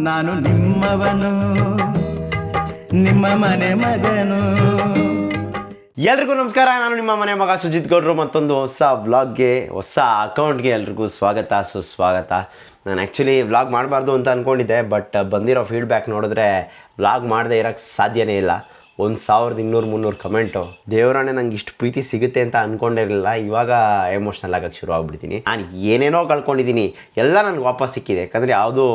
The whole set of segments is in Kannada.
ನಾನು ನಿಮ್ಮವನು, ನಿಮ್ಮ ಮನೆ ಮಗನು. ಎಲ್ರಿಗೂ ನಮಸ್ಕಾರ. ನಾನು ನಿಮ್ಮ ಮನೆ ಮಗ ಸುಜಿತ್ ಗೌಡ್ರು. ಮತ್ತೊಂದು ಹೊಸ ವ್ಲಾಗ್ಗೆ, ಹೊಸ ಅಕೌಂಟ್ಗೆ ಎಲ್ರಿಗೂ ಸ್ವಾಗತ ಸುಸ್ವಾಗತ. ನಾನು ಆ್ಯಕ್ಚುಲಿ ವ್ಲಾಗ್ ಮಾಡಬಾರ್ದು ಅಂತ ಅಂದ್ಕೊಂಡಿದ್ದೆ, ಬಟ್ ಬಂದಿರೋ ಫೀಡ್ಬ್ಯಾಕ್ ನೋಡಿದ್ರೆ ವ್ಲಾಗ್ ಮಾಡದೇ ಇರೋಕ್ಕೆ ಸಾಧ್ಯನೇ ಇಲ್ಲ. 1200-300 ಕಮೆಂಟು. ದೇವರಾಣೆ ನಂಗೆ ಇಷ್ಟು ಪ್ರೀತಿ ಸಿಗುತ್ತೆ ಅಂತ ಅಂದ್ಕೊಂಡಿರಲಿಲ್ಲ. ಇವಾಗ ಎಮೋಷ್ನಲ್ ಆಗಕ್ಕೆ ಶುರು ಆಗ್ಬಿಡ್ತೀನಿ. ನಾನು ಏನೇನೋ ಕಳ್ಕೊಂಡಿದ್ದೀನಿ, ಎಲ್ಲ ನನಗೆ ವಾಪಸ್ ಸಿಕ್ಕಿದೆ. ಯಾಕಂದರೆ ಯಾವುದು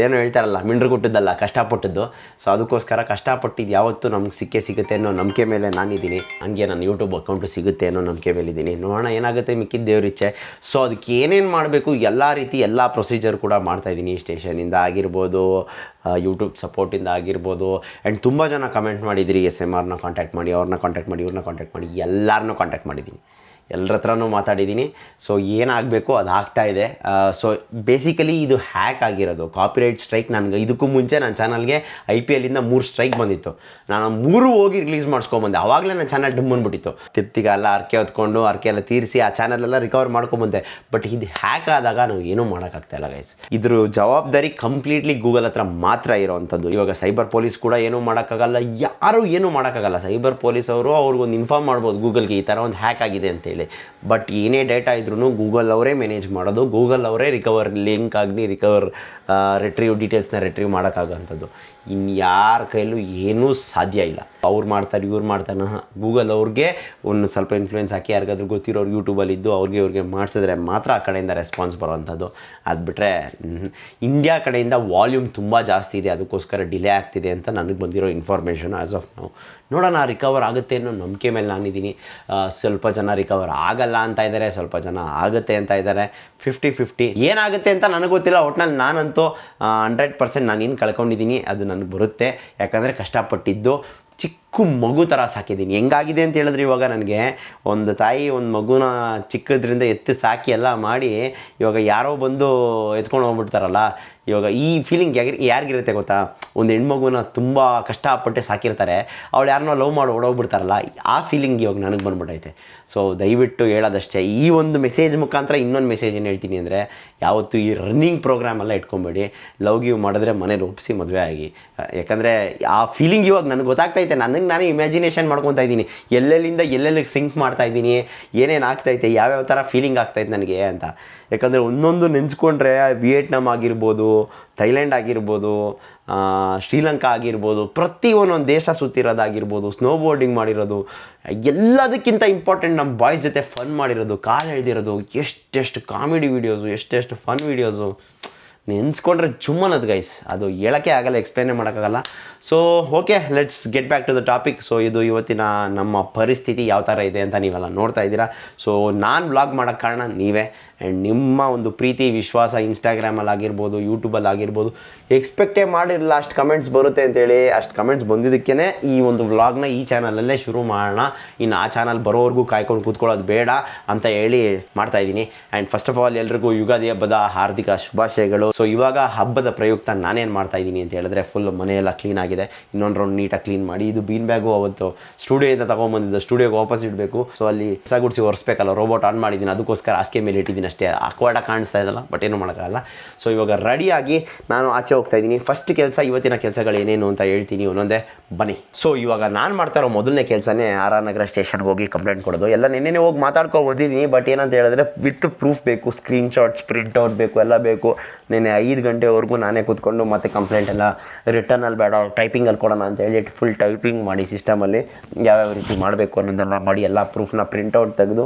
ಏನೋ ಹೇಳ್ತಾರಲ್ಲ, ಮಿಂಡ್ರು ಕೊಟ್ಟಿದ್ದಲ್ಲ, ಕಷ್ಟಪಟ್ಟಿದ್ದು. ಸೊ ಅದಕ್ಕೋಸ್ಕರ ಕಷ್ಟಪಟ್ಟಿದ್ದು ಯಾವತ್ತೂ ನಮ್ಗೆ ಸಿಗುತ್ತೆ ಅನ್ನೋ ನಂಬಿಕೆ ಮೇಲೆ ನಾನಿದ್ದೀನಿ. ಹಂಗೆ ನನ್ನ ಯೂಟ್ಯೂಬ್ ಅಕೌಂಟು ಸಿಗುತ್ತೆ ಅನ್ನೋ ನಂಬಿಕೆ ಮೇಲಿದ್ದೀನಿ. ನೋಡೋಣ ಏನಾಗುತ್ತೆ, ಮಿಕ್ಕಿದ್ದು ದೇವ್ರಿಚ್ಛೆ. ಸೊ ಅದಕ್ಕೆ ಏನೇನು ಮಾಡಬೇಕು ಎಲ್ಲ ರೀತಿ ಎಲ್ಲ ಪ್ರೊಸೀಜರ್ ಕೂಡ ಮಾಡ್ತಾಯಿದ್ದೀನಿ. ಸ್ಟೇಷನಿಂದ ಆಗಿರ್ಬೋದು, ಯೂಟ್ಯೂಬ್ ಸಪೋರ್ಟಿಂದ ಆಗಿರ್ಬೋದು. ಆ್ಯಂಡ್ ತುಂಬ ಜನ ಕಮೆಂಟ್ ಮಾಡಿದಿರಿ, SMRನ ಕಾಂಟ್ಯಾಕ್ಟ್ ಮಾಡಿ, ಅವ್ರನ್ನ ಕಾಂಟ್ಯಾಕ್ಟ್ ಮಾಡಿ, ಇವ್ರನ್ನ ಕಾಂಟ್ಯಾಕ್ಟ್ ಮಾಡಿ, ಎಲ್ಲರನ್ನೂ ಕಾಂಟ್ಯಾಕ್ಟ್ ಮಾಡಿದ್ದೀನಿ, ಎಲ್ಲರ ಹತ್ರನೂ ಮಾತಾಡಿದ್ದೀನಿ. ಸೊ ಏನಾಗಬೇಕು ಅದು ಆಗ್ತಾಯಿದೆ. ಸೊ ಬೇಸಿಕಲಿ ಇದು ಹ್ಯಾಕ್ ಆಗಿರೋದು, ಕಾಪಿರೈಟ್ ಸ್ಟ್ರೈಕ್. ನನಗೆ ಇದಕ್ಕೂ ಮುಂಚೆ ನನ್ನ ಚಾನಲ್ಗೆ IPLಯಿಂದ 3 ಸ್ಟ್ರೈಕ್ ಬಂದಿತ್ತು. ನಾನು 3 ಹೋಗಿ ರಿಲೀಸ್ ಮಾಡಿಸ್ಕೊಂಬಂದೆ. ಆವಾಗಲೇ ನನ್ನ ಚಾನಲ್ ಡುಮ್ ಬಂದುಬಿಟ್ಟಿತ್ತು. ತಿರ್ತಿಗ ಎಲ್ಲ ಅರ್ಕೆ ಹೊತ್ಕೊಂಡು ಅರ್ಕೆ ಎಲ್ಲ ತೀರಿಸಿ ಆ ಚಾನಲೆಲ್ಲ ರಿಕವರ್ ಮಾಡ್ಕೊಂಬಂದೆ. ಬಟ್ ಇದು ಹ್ಯಾಕ್ ಆದಾಗ ನಾವು ಏನೂ ಮಾಡೋಕ್ಕಾಗ್ತಾಯಿಲ್ಲ ಗೈಸ್. ಇದ್ರ ಜವಾಬ್ದಾರಿ ಕಂಪ್ಲೀಟ್ಲಿ ಗೂಗಲ್ ಹತ್ರ ಮಾತ್ರ ಇರೋವಂಥದ್ದು. ಇವಾಗ ಸೈಬರ್ ಪೊಲೀಸ್ ಕೂಡ ಏನೂ ಮಾಡೋಕ್ಕಾಗಲ್ಲ, ಯಾರೂ ಏನೂ ಮಾಡೋಕ್ಕಾಗಲ್ಲ. ಸೈಬರ್ ಪೊಲೀಸ್ ಅವರು ಅವ್ರಿಗೊಂದು ಇನ್ಫಾರ್ಮ್ ಮಾಡ್ಬೋದು ಗೂಗಲ್ಗೆ ಈ ಥರ ಒಂದು ಹ್ಯಾಕ್ ಆಗಿದೆ ಅಂತೇಳಿ. ಬಟ್ ಏನೇ ಡೇಟಾ ಇದ್ರೂ ಗೂಗಲ್ ಅವರೇ ಮ್ಯಾನೇಜ್ ಮಾಡೋದು, ಗೂಗಲ್ ಅವರೇ ರಿಕವರ್ ಲಿಂಕ್ ಆಗಲಿ ರಿಕವರ್ ರಿಟ್ರೀವ್ ಡೀಟೇಲ್ಸ್ನ ರಿಟ್ರೀವ್ ಮಾಡೋಕ್ಕಾಗೋಂಥದ್ದು. ಇನ್ಯಾರ ಕೈಲೂ ಏನೂ ಸಾಧ್ಯ ಇಲ್ಲ. ಅವ್ರು ಮಾಡ್ತಾರೆ, ಇವ್ರು ಮಾಡ್ತಾನೆ. ಗೂಗಲ್ ಅವ್ರಿಗೆ ಒಂದು ಸ್ವಲ್ಪ ಇನ್ಫ್ಲೂಯೆನ್ಸ್ ಹಾಕಿ ಯಾರಿಗಾದ್ರೂ ಗೊತ್ತಿರೋರು ಯೂಟ್ಯೂಬಲ್ಲಿದ್ದು ಅವ್ರಿಗೆ ಮಾಡಿಸಿದ್ರೆ ಮಾತ್ರ ಆ ಕಡೆಯಿಂದ ರೆಸ್ಪಾನ್ಸ್ ಬರೋವಂಥದ್ದು. ಅದು ಬಿಟ್ಟರೆ ಇಂಡಿಯಾ ಕಡೆಯಿಂದ ವಾಲ್ಯೂಮ್ ತುಂಬ ಜಾಸ್ತಿ ಇದೆ, ಅದಕ್ಕೋಸ್ಕರ ಡಿಲೇ ಆಗ್ತಿದೆ ಅಂತ ನನಗೆ ಬಂದಿರೋ ಇನ್ಫಾರ್ಮೇಷನ್ ಆ್ಯಸ್ ಆಫ್ ನಾವು. ನೋಡೋಣ ರಿಕವರ್ ಆಗುತ್ತೆ ಅನ್ನೋ ನಂಬಿಕೆ ಮೇಲೆ ನಾನಿದ್ದೀನಿ. ಸ್ವಲ್ಪ ಜನ ರಿಕವರ್ ಆಗಲ್ಲ ಅಂತ ಇದ್ದಾರೆ, ಸ್ವಲ್ಪ ಜನ ಆಗುತ್ತೆ ಅಂತ ಇದ್ದಾರೆ. 50-50 ಏನಾಗುತ್ತೆ ಅಂತ ನನಗೆ ಗೊತ್ತಿಲ್ಲ. ಒಟ್ಟಿನಲ್ಲಿ ನಾನಂತೂ 100% ನಾನು ಏನು ಕಳ್ಕೊಂಡಿದ್ದೀನಿ ಅದು ನನಗೆ ಬರುತ್ತೆ. ಯಾಕಂದರೆ ಕಷ್ಟಪಟ್ಟಿದ್ದು ಚಿಕ್ಕ ಮಗು ಥರ ಸಾಕಿದ್ದೀನಿ. ಹೆಂಗಾಗಿದೆ ಅಂತ ಹೇಳಿದ್ರೆ, ಇವಾಗ ನನಗೆ ಒಂದು ತಾಯಿ ಒಂದು ಮಗುನ ಚಿಕ್ಕದ್ರಿಂದ ಎತ್ತಿ ಸಾಕಿ ಎಲ್ಲ ಮಾಡಿ ಇವಾಗ ಯಾರೋ ಬಂದು ಎತ್ಕೊಂಡು ಹೋಗ್ಬಿಡ್ತಾರಲ್ಲ, ಇವಾಗ ಈ ಫೀಲಿಂಗ್ ಯಾರಿಗಿರುತ್ತೆ ಗೊತ್ತಾ? ಒಂದು ಹೆಣ್ಮಗುನ ತುಂಬ ಕಷ್ಟಪಟ್ಟು ಸಾಕಿರ್ತಾರೆ, ಅವಳು ಯಾರನ್ನೋ ಲವ್ ಮಾಡಿ ಓಡೋಗ್ಬಿಡ್ತಾರಲ್ಲ, ಆ ಫೀಲಿಂಗ್ ಇವಾಗ ನನಗೆ ಬಂದ್ಬಿಟ್ಟೈತೆ. ಸೊ ದಯವಿಟ್ಟು ಹೇಳೋದಷ್ಟೇ, ಈ ಒಂದು ಮೆಸೇಜ್ ಮುಖಾಂತರ ಇನ್ನೊಂದು ಮೆಸೇಜ್ ಏನು ಹೇಳ್ತೀನಿ ಅಂದರೆ, ಯಾವತ್ತೂ ಈ ರನ್ನಿಂಗ್ ಪ್ರೋಗ್ರಾಮೆಲ್ಲ ಇಟ್ಕೊಂಬೇಡಿ. ಲವ್ ಗಿವ್ ಮಾಡಿದ್ರೆ ಮನೇಲಿ ಒಪ್ಪಿಸಿ ಮದುವೆ ಆಗಿ. ಯಾಕಂದರೆ ಆ ಫೀಲಿಂಗ್ ಇವಾಗ ನನಗೆ ಗೊತ್ತಾಗ್ತೈತೆ. ನಾನೇ ಇಮ್ಯಾಜಿನೇಷನ್ ಮಾಡ್ಕೊತಾ ಇದ್ದೀನಿ, ಎಲ್ಲೆಲ್ಲಿಗೆ ಸಿಂಕ್ ಮಾಡ್ತಾಯಿದ್ದೀನಿ, ಏನೇನು ಆಗ್ತೈತೆ, ಯಾವ್ಯಾವ ಥರ ಫೀಲಿಂಗ್ ಆಗ್ತೈತೆ ನನಗೆ ಅಂತ. ಯಾಕಂದರೆ ಒಂದೊಂದು ನೆನೆಸ್ಕೊಂಡ್ರೆ ವಿಯೆಟ್ನಾಮ್ ಆಗಿರ್ಬೋದು, ಥೈಲ್ಯಾಂಡ್ ಆಗಿರ್ಬೋದು, ಶ್ರೀಲಂಕಾ ಆಗಿರ್ಬೋದು, ಪ್ರತಿ ಒಂದೊಂದು ದೇಶ ಸುತ್ತಿರೋದಾಗಿರ್ಬೋದು, ಸ್ನೋ ಬೋರ್ಡಿಂಗ್ ಮಾಡಿರೋದು, ಎಲ್ಲದಕ್ಕಿಂತ ಇಂಪಾರ್ಟೆಂಟ್ ನಮ್ಮ ಬಾಯ್ಸ್ ಜೊತೆ ಫನ್ ಮಾಡಿರೋದು, ಕಾಲು ಎಳೆದಿರೋದು, ಎಷ್ಟೆಷ್ಟು ಕಾಮಿಡಿ ವೀಡಿಯೋಸು, ಎಷ್ಟೆಷ್ಟು ಫನ್ ವೀಡಿಯೋಸು ನೆನೆಸ್ಕೊಂಡ್ರೆ ಚುಮ್ಮನದು ಗೈಸ್. ಅದು ಹೇಳೋಕ್ಕೆ ಆಗಲ್ಲ, ಎಕ್ಸ್ಪ್ಲೇನೇ ಮಾಡೋಕ್ಕಾಗಲ್ಲ. So okay, let's get back to the topic. So ಇದು ಇವತ್ತಿನ ನಮ್ಮ ಪರಿಸ್ಥಿತಿ ಯಾವ ಥರ ಇದೆ ಅಂತ ನೀವೆಲ್ಲ ನೋಡ್ತಾ ಇದ್ದೀರಾ. ಸೊ ನಾನು ವ್ಲಾಗ್ ಮಾಡೋಕ್ಕೆ ಕಾರಣ ನೀವೇ. ಆ್ಯಂಡ್ ನಿಮ್ಮ ಒಂದು ಪ್ರೀತಿ ವಿಶ್ವಾಸ ಇನ್ಸ್ಟಾಗ್ರಾಮಲ್ಲಿ ಆಗಿರ್ಬೋದು, ಯೂಟ್ಯೂಬಲ್ಲಿ ಆಗಿರ್ಬೋದು, ಎಕ್ಸ್ಪೆಕ್ಟೇ ಮಾಡಿರಲಿಲ್ಲ ಅಷ್ಟು ಕಮೆಂಟ್ಸ್ ಬರುತ್ತೆ ಅಂತೇಳಿ. ಅಷ್ಟು ಕಮೆಂಟ್ಸ್ ಬಂದಿದ್ದಕ್ಕೇ ಈ ಒಂದು ವ್ಲಾಗ್ನ ಈ ಚಾನಲಲ್ಲೇ ಶುರು ಮಾಡೋಣ, ಇನ್ನು ಆ ಚಾನಲ್ ಬರೋವರೆಗೂ ಕಾಯ್ಕೊಂಡು ಕೂತ್ಕೊಳ್ಳೋದು ಬೇಡ ಅಂತ ಹೇಳಿ ಮಾಡ್ತಾಯಿದ್ದೀನಿ. ಆ್ಯಂಡ್ ಫಸ್ಟ್ ಆಫ್ ಆಲ್ ಎಲ್ರಿಗೂ ಯುಗಾದಿ ಹಬ್ಬದ ಹಾರ್ದಿಕ ಶುಭಾಶಯಗಳು. ಸೊ ಇವಾಗ ಹಬ್ಬದ ಪ್ರಯುಕ್ತ ನಾನೇನು ಮಾಡ್ತಾಯಿದ್ದೀನಿ ಅಂತ ಹೇಳಿದ್ರೆ, ಫುಲ್ ಮನೆಯೆಲ್ಲ ಕ್ಲೀನ್ ಆಗಿದೆ, ಇನ್ನೊಂದು ರೌಂಡ್ ನೀಟಾಗಿ ಕ್ಲೀನ್ ಮಾಡಿ, ಇದು ಬೀನ್ ಬ್ಯಾಗು ಅವತ್ತು ಸ್ಟುಡಿಯೋಯಿಂದ ತೊಗೊಂಬಂದಿದ್ದು, ಸ್ಟುಡಿಯೋಗೆ ವಾಪಸ್ ಇಡಬೇಕು. ಸೊ ಅಲ್ಲಿ ಹೊಸ ಗುಡಿಸಿ ಒರೆಸ್ಬೇಕಲ್ಲ, ರೋಬೋಟ್ ಆನ್ ಮಾಡಿದ್ದೀನಿ, ಅದಕ್ಕೋಸ್ಕರ ಹಾಸಿಗೆ ಮೇಲೆ ಇಟ್ಟಿದ್ದೀನಿ ಅಷ್ಟೇ. ಅಕ್ವಾರ್ಡಾಗಿ ಕಾಣಿಸ್ತಾ ಇದಲ್ಲ, ಬಟ್ ಏನೂ ಮಾಡೋಕ್ಕಾಗಲ್ಲ. ಸೊ ಇವಾಗ ರೆಡಿಯಾಗಿ ನಾನು ಆಚೆ ಹೋಗ್ತಾ ಇದ್ದೀನಿ. ಫಸ್ಟ್ ಕೆಲಸ, ಇವತ್ತಿನ ಕೆಲಸಗಳು ಏನೇನು ಅಂತ ಹೇಳ್ತೀನಿ ಒಂದೊಂದೇ, ಬನ್ನಿ. ಸೊ ಇವಾಗ ನಾನು ಮಾಡ್ತಾ ಇರೋ ಮೊದಲನೇ ಕೆಲಸನೇ RR ನಗರ ಸ್ಟೇಷನ್ಗೆ ಹೋಗಿ ಕಂಪ್ಲೇಂಟ್ ಕೊಡೋದು. ಎಲ್ಲ ನಿನ್ನೆ ಹೋಗಿ ಮಾತಾಡ್ಕೊಂಡು ಓದಿದ್ದೀನಿ, ಬಟ್ ಏನಂತ ಹೇಳಿದ್ರೆ ವಿತ್ ಪ್ರೂಫ್ ಬೇಕು, ಸ್ಕ್ರೀನ್ಶಾಟ್ಸ್ ಪ್ರಿಂಟ್ಔಟ್ ಬೇಕು, ಎಲ್ಲ ಬೇಕು. ನೆನ್ನೆ 5 ಗಂಟೆವರೆಗೂ ನಾನೇ ಕೂತ್ಕೊಂಡು ಮತ್ತೆ ಕಂಪ್ಲೇಂಟ್ ಎಲ್ಲ ರಿಟರ್ನಲ್ಲಿ ಬೇಡ ಟೈಪಿಂಗಲ್ಲಿ ಕೊಡೋಣ ಅಂತ ಹೇಳಿ ಫುಲ್ ಟೈಪಿಂಗ್ ಮಾಡಿ ಸಿಸ್ಟಮಲ್ಲಿ ಯಾವ್ಯಾವ ರೀತಿ ಮಾಡಬೇಕು ಅನ್ನೋದೆಲ್ಲ ಮಾಡಿ ಎಲ್ಲ ಪ್ರೂಫ್ನ ಪ್ರಿಂಟೌಟ್ ತೆಗೆದು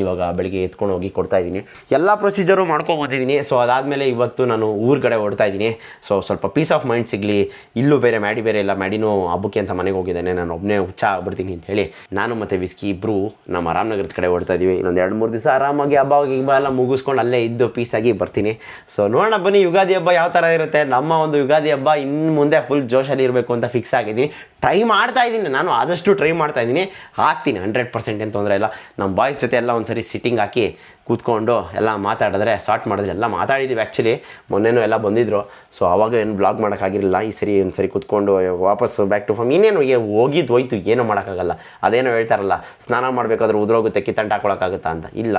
ಇವಾಗ ಬೆಳಿಗ್ಗೆ ಎತ್ಕೊಂಡು ಹೋಗಿ ಕೊಡ್ತಾಯಿದ್ದೀನಿ. ಎಲ್ಲ ಪ್ರೊಸೀಜರು ಮಾಡ್ಕೊಬೋದಿದ್ದೀನಿ. ಸೊ ಅದಾದಮೇಲೆ ಇವತ್ತು ನಾನು ಊರ ಕಡೆ ಹೊಡ್ತಾ ಇದ್ದೀನಿ. ಸೊ ಸ್ವಲ್ಪ ಪೀಸ್ ಆಫ್ ಮೈಂಡ್ ಸಿಗಲಿ. ಇಲ್ಲೂ ಮ್ಯಾಡಿ ಬೇರೆ ಇಲ್ಲ, ಮ್ಯಾಡಿನೂ ಹಬ್ಬಕ್ಕೆ ಅಂತ ಮನೆಗೆ ಹೋಗಿದ್ದಾನೆ, ನಾನು ಒಬ್ಬನೇ ಹುಚ್ಚ ಆಗ್ಬಿಡ್ತೀನಿ ಅಂತೇಳಿ ನಾನು ಮತ್ತು ವಿಸ್ಕಿ ಇಬ್ಬರು ನಮ್ಮ ರಾಮನಗರದ ಕಡೆ ಹೊಡ್ತಾ ಇದ್ದೀವಿ. ಇನ್ನೊಂದು 2-3 ದಿವಸ ಆರಾಮಾಗಿ ಹಬ್ಬ ಎಲ್ಲ ಮುಗಿಸ್ಕೊಂಡು ಅಲ್ಲೇ ಇದ್ದು ಪೀಸಾಗಿ ಬರ್ತೀನಿ. ಸೊ ನೋಡೋಣ ಬನ್ನಿ ಯುಗಾದಿ ಹಬ್ಬ ಯಾವ ಥರ ಇರುತ್ತೆ. ನಮ್ಮ ಒಂದು ಯುಗಾದಿ ಹಬ್ಬ ಇನ್ನು ಮುಂದೆ ಫುಲ್ ಜೋಶಲ್ಲಿ ಇರಬೇಕು ಅಂತ ಫಿಕ್ಸ್ ಆಗಿದ್ದೀನಿ. ಟ್ರೈ ಮಾಡ್ತಾ ಇದ್ದೀನಿ, ನಾನು ಆದಷ್ಟು ಟ್ರೈ ಮಾಡ್ತಾ ಇದ್ದೀನಿ, ಆಗ್ತೀನಿ 100%. ಏನು ತೊಂದರೆ ಇಲ್ಲ. ನಮ್ಮ ಬಾಯ್ಸ್ ಜೊತೆ ಎಲ್ಲ ಒಂದು ಸರಿ ಸಿಟ್ಟಿಂಗ್ ಹಾಕಿ ಕೂತ್ಕೊಂಡು ಎಲ್ಲ ಮಾತಾಡಿದ್ರೆ ಸ್ಟಾರ್ಟ್ ಮಾಡಿದ್ರೆ ಎಲ್ಲ ಮಾತಾಡಿದ್ದೀವಿ ಆ್ಯಕ್ಚುಲಿ. ಮೊನ್ನೆನೂ ಎಲ್ಲ ಬಂದಿದ್ದರು. ಸೊ ಆವಾಗ ಏನು ಬ್ಲಾಗ್ ಮಾಡೋಕ್ಕಾಗಿರಲಿಲ್ಲ. ಈ ಸರಿ ಒಂದು ಸರಿ ಕೂತ್ಕೊಂಡು ವಾಪಸ್ಸು ಬ್ಯಾಕ್ ಟು ಫಾರ್ಮ್. ಇನ್ನೇನು ಹೋಗಿದ್ದು ಹೋಯ್ತು, ಏನೂ ಮಾಡೋಕ್ಕಾಗಲ್ಲ. ಅದೇನೋ ಹೇಳ್ತಾರಲ್ಲ, ಸ್ನಾನ ಮಾಡಬೇಕಾದ್ರೆ ಉದುರೋಗುತ್ತೆ ಕಿತ್ತಂಟು ಹಾಕೊಳಕ್ಕಾಗುತ್ತಾ ಅಂತ. ಇಲ್ಲ,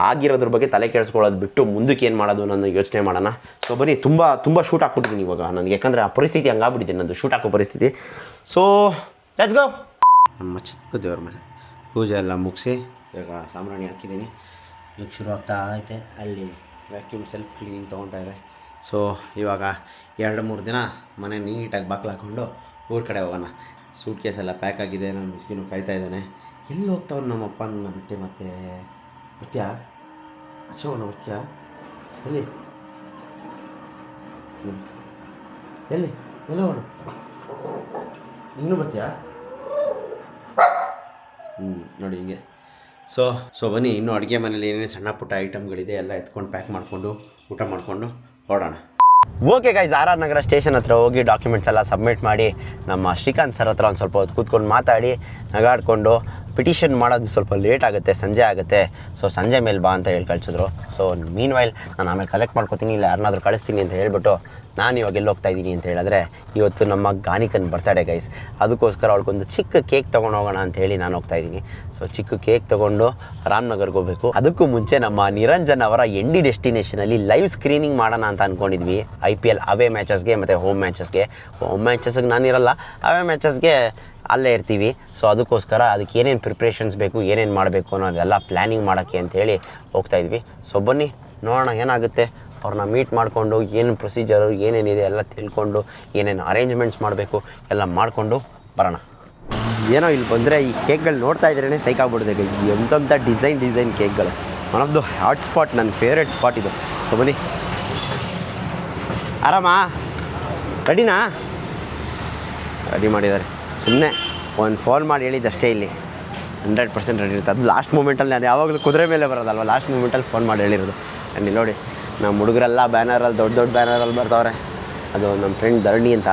ಆಗಿರೋದ್ರ ಬಗ್ಗೆ ತಲೆ ಕೆಡಿಸ್ಕೊಳ್ಳೋದು ಬಿಟ್ಟು ಮುಂದಕ್ಕೆ ಏನು ಮಾಡೋದು ಅನ್ನೋ ಯೋಚನೆ ಮಾಡೋಣ. ಸೊ ಬನ್ನಿ, ತುಂಬ ಶೂಟ್ ಹಾಕ್ಬಿಟ್ಟಿದ್ದೀನಿ ಇವಾಗ ನನಗೆ, ಯಾಕಂದರೆ ಆ ಪರಿಸ್ಥಿತಿ ಹಂಗಾಗ್ಬಿಟ್ಟಿದೆ ನಂದು, ಶೂಟ್ ಹಾಕೋ ಪರಿಸ್ಥಿತಿ. So let's go. ನಮ್ಮ ಚಿಕ್ಕ ದೇವ್ರ ಮನೆ ಪೂಜೆ ಎಲ್ಲ ಮುಗಿಸಿ ಇವಾಗ ಸಾಂಬ್ರಾಣಿ ಹಾಕಿದ್ದೀನಿ. ಈಗ ಶುರು ಆಗ್ತಾ ಐತೆ. ಅಲ್ಲಿ ವ್ಯಾಕ್ಯೂಮ್ ಸೆಲ್ಫ್ ಕ್ಲೀನಿಂಗ್ ತೊಗೊತಾ ಇದೆ. ಸೊ ಇವಾಗ 2-3 ದಿನ ಮನೆ ನೀಟಾಗಿ ಬಾಕ್ಲು ಹಾಕ್ಕೊಂಡು ಊರ ಕಡೆ ಹೋಗೋಣ. ಸೂಟ್ ಕೇಸ್ ಎಲ್ಲ ಪ್ಯಾಕ್ ಆಗಿದೆ. ನಾನು ಮಿಸ್ಕಿನೂ ಕಾಯ್ತಾ ಇದ್ದಾನೆ. ಎಲ್ಲಿ ಹೋಗ್ತಾವ್ರು ನಮ್ಮಪ್ಪ ನನ್ನ ಬಿಟ್ಟು? ಮತ್ತೆ ಬರ್ತೀಯಾ ಅಶೋನ? ಬರ್ತೀಯಾ? ಎಲ್ಲಿ ಎಲ್ಲಿ ಎಲ್ಲ ಹೋಗೋಣ? ಇನ್ನೂ ಬರ್ತೀಯಾ? ನೋಡಿ ಹಿಂಗೆ. ಸೊ ಬನ್ನಿ, ಇನ್ನೂ ಅಡುಗೆ ಮನೇಲಿ ಏನೇನು ಸಣ್ಣ ಪುಟ್ಟ ಐಟಮ್ಗಳಿದೆ ಎಲ್ಲ ಎತ್ಕೊಂಡು ಪ್ಯಾಕ್ ಮಾಡಿಕೊಂಡು ಊಟ ಮಾಡಿಕೊಂಡು ಹೊರಡೋಣ. ಓಕೆ ಗೈಸ್, ಆರ್ ಆರ್ ನಗರ ಸ್ಟೇಷನ್ ಹತ್ರ ಹೋಗಿ ಡಾಕ್ಯುಮೆಂಟ್ಸ್ ಎಲ್ಲ ಸಬ್ಮಿಟ್ ಮಾಡಿ ನಮ್ಮ ಶ್ರೀಕಾಂತ್ ಸರ್ ಹತ್ರ ಒಂದು ಸ್ವಲ್ಪ ಹೊತ್ತು ಕೂತ್ಕೊಂಡು ಮಾತಾಡಿ ನಗಾಡಿಕೊಂಡು ಪಿಟಿಷನ್ ಮಾಡೋದು ಸ್ವಲ್ಪ ಲೇಟ್ ಆಗುತ್ತೆ, ಸಂಜೆ ಆಗುತ್ತೆ. ಸೊ ಸಂಜೆ ಮೇಲೆ ಬಾ ಅಂತ ಹೇಳಿ ಕಳಿಸಿದ್ರು. ಸೊ ಮೀನ್ ವೈಲ್ ನಾನು ಆಮೇಲೆ ಕಲೆಕ್ಟ್ ಮಾಡ್ಕೊತೀನಿ, ಇಲ್ಲ ಯಾರನ್ನಾದ್ರೂ ಕಳಿಸ್ತೀನಿ ಅಂತ ಹೇಳ್ಬಿಟ್ಟು ನಾನು ಇವಾಗ ಎಲ್ಲಿ ಹೋಗ್ತಾ ಇದ್ದೀನಿ ಅಂತ ಹೇಳಿದ್ರೆ, ಇವತ್ತು ನಮ್ಮ ಗಾನಿಕನ್ ಬರ್ತಡೇ ಗೈಸ್. ಅದಕ್ಕೋಸ್ಕರ ಅವಳಿಗೊಂದು ಚಿಕ್ಕ ಕೇಕ್ ತೊಗೊಂಡು ಹೋಗೋಣ ಅಂತ ಹೇಳಿ ನಾನು ಹೋಗ್ತಾ ಇದ್ದೀನಿ. ಸೊ ಚಿಕ್ಕ ಕೇಕ್ ತೊಗೊಂಡು ರಾಮನಗರ್ಗೆ ಹೋಗಬೇಕು. ಅದಕ್ಕೂ ಮುಂಚೆ ನಮ್ಮ ನಿರಂಜನ್ ಅವರ ND ಡೆಸ್ಟಿನೇಷನಲ್ಲಿ ಲೈವ್ ಸ್ಕ್ರೀನಿಂಗ್ ಮಾಡೋಣ ಅಂತ ಅಂದ್ಕೊಂಡಿದ್ವಿ. IPL ಅವೇ ಮ್ಯಾಚಸ್ಗೆ ಮತ್ತು ಹೋಮ್ ಮ್ಯಾಚಸ್ಗೆ. ಹೋಮ್ ಮ್ಯಾಚಸ್ಗೆ ನಾನಿರಲ್ಲ, ಅವೇ ಮ್ಯಾಚಸ್ಗೆ ಅಲ್ಲೇ ಇರ್ತೀವಿ. ಸೊ ಅದಕ್ಕೋಸ್ಕರ ಅದಕ್ಕೆ ಏನೇನು ಪ್ರಿಪ್ರೇಷನ್ಸ್ ಬೇಕು, ಏನೇನು ಮಾಡಬೇಕು ಅನ್ನೋದೆಲ್ಲ ಪ್ಲ್ಯಾನಿಂಗ್ ಮಾಡೋಕ್ಕೆ ಅಂತೇಳಿ ಹೋಗ್ತಾಯಿದ್ವಿ. ಸೊ ಬನ್ನಿ ನೋಡೋಣ ಏನಾಗುತ್ತೆ. ಅವ್ರನ್ನ ಮೀಟ್ ಮಾಡಿಕೊಂಡು ಏನು ಪ್ರೊಸೀಜರು ಏನೇನಿದೆ ಎಲ್ಲ ತಿಳ್ಕೊಂಡು ಏನೇನು ಅರೇಂಜ್ಮೆಂಟ್ಸ್ ಮಾಡಬೇಕು ಎಲ್ಲ ಮಾಡಿಕೊಂಡು ಬರೋಣ. ಏನೋ ಇಲ್ಲಿ ಬಂದರೆ ಈ ಕೇಕ್ಗಳು ನೋಡ್ತಾ ಇದ್ರೇ ಸೈಕಾಗ್ಬಿಡ್ದೆ ಗೈಸ್. ಎಂಥ ಡಿಸೈನ್ ಕೇಕ್ಗಳು. One of the hot spot, ನನ್ನ ಫೇವ್ರೇಟ್ ಸ್ಪಾಟ್ ಇದು. ಸೊ ಬನ್ನಿ. ಆರಾಮಾ? ರೆಡಿನಾ? ರೆಡಿ ಮಾಡಿದ್ದಾರೆ. ಸುಮ್ಮನೆ ಒಂದು ಫೋನ್ ಮಾಡಿ ಹೇಳಿದ್ದಷ್ಟೇ. ಇಲ್ಲಿ 100% ರೆಡಿ ಇರುತ್ತೆ. ಅದು ಲಾಸ್ಟ್ ಮೂಮೆಂಟಲ್ಲಿ, ನಾನು ಯಾವಾಗಲೂ ಕುದುರೆ ಮೇಲೆ ಬರೋದಲ್ವ, ಲಾಸ್ಟ್ ಮೂಮೆಂಟಲ್ಲಿ ಫೋನ್ ಮಾಡಿ ಹೇಳಿರೋದು. ಆ್ಯಂಡ್ ಇಲ್ಲಿ ನೋಡಿ, ನಮ್ಮ ಹುಡುಗರೆಲ್ಲ ಬ್ಯಾನರಲ್ಲಿ ದೊಡ್ಡ ಬ್ಯಾನರಲ್ಲಿ ಬರ್ತಾವ್ರೆ. ಅದು ನಮ್ಮ ಫ್ರೆಂಡ್ ಧರಣಿ ಅಂತ.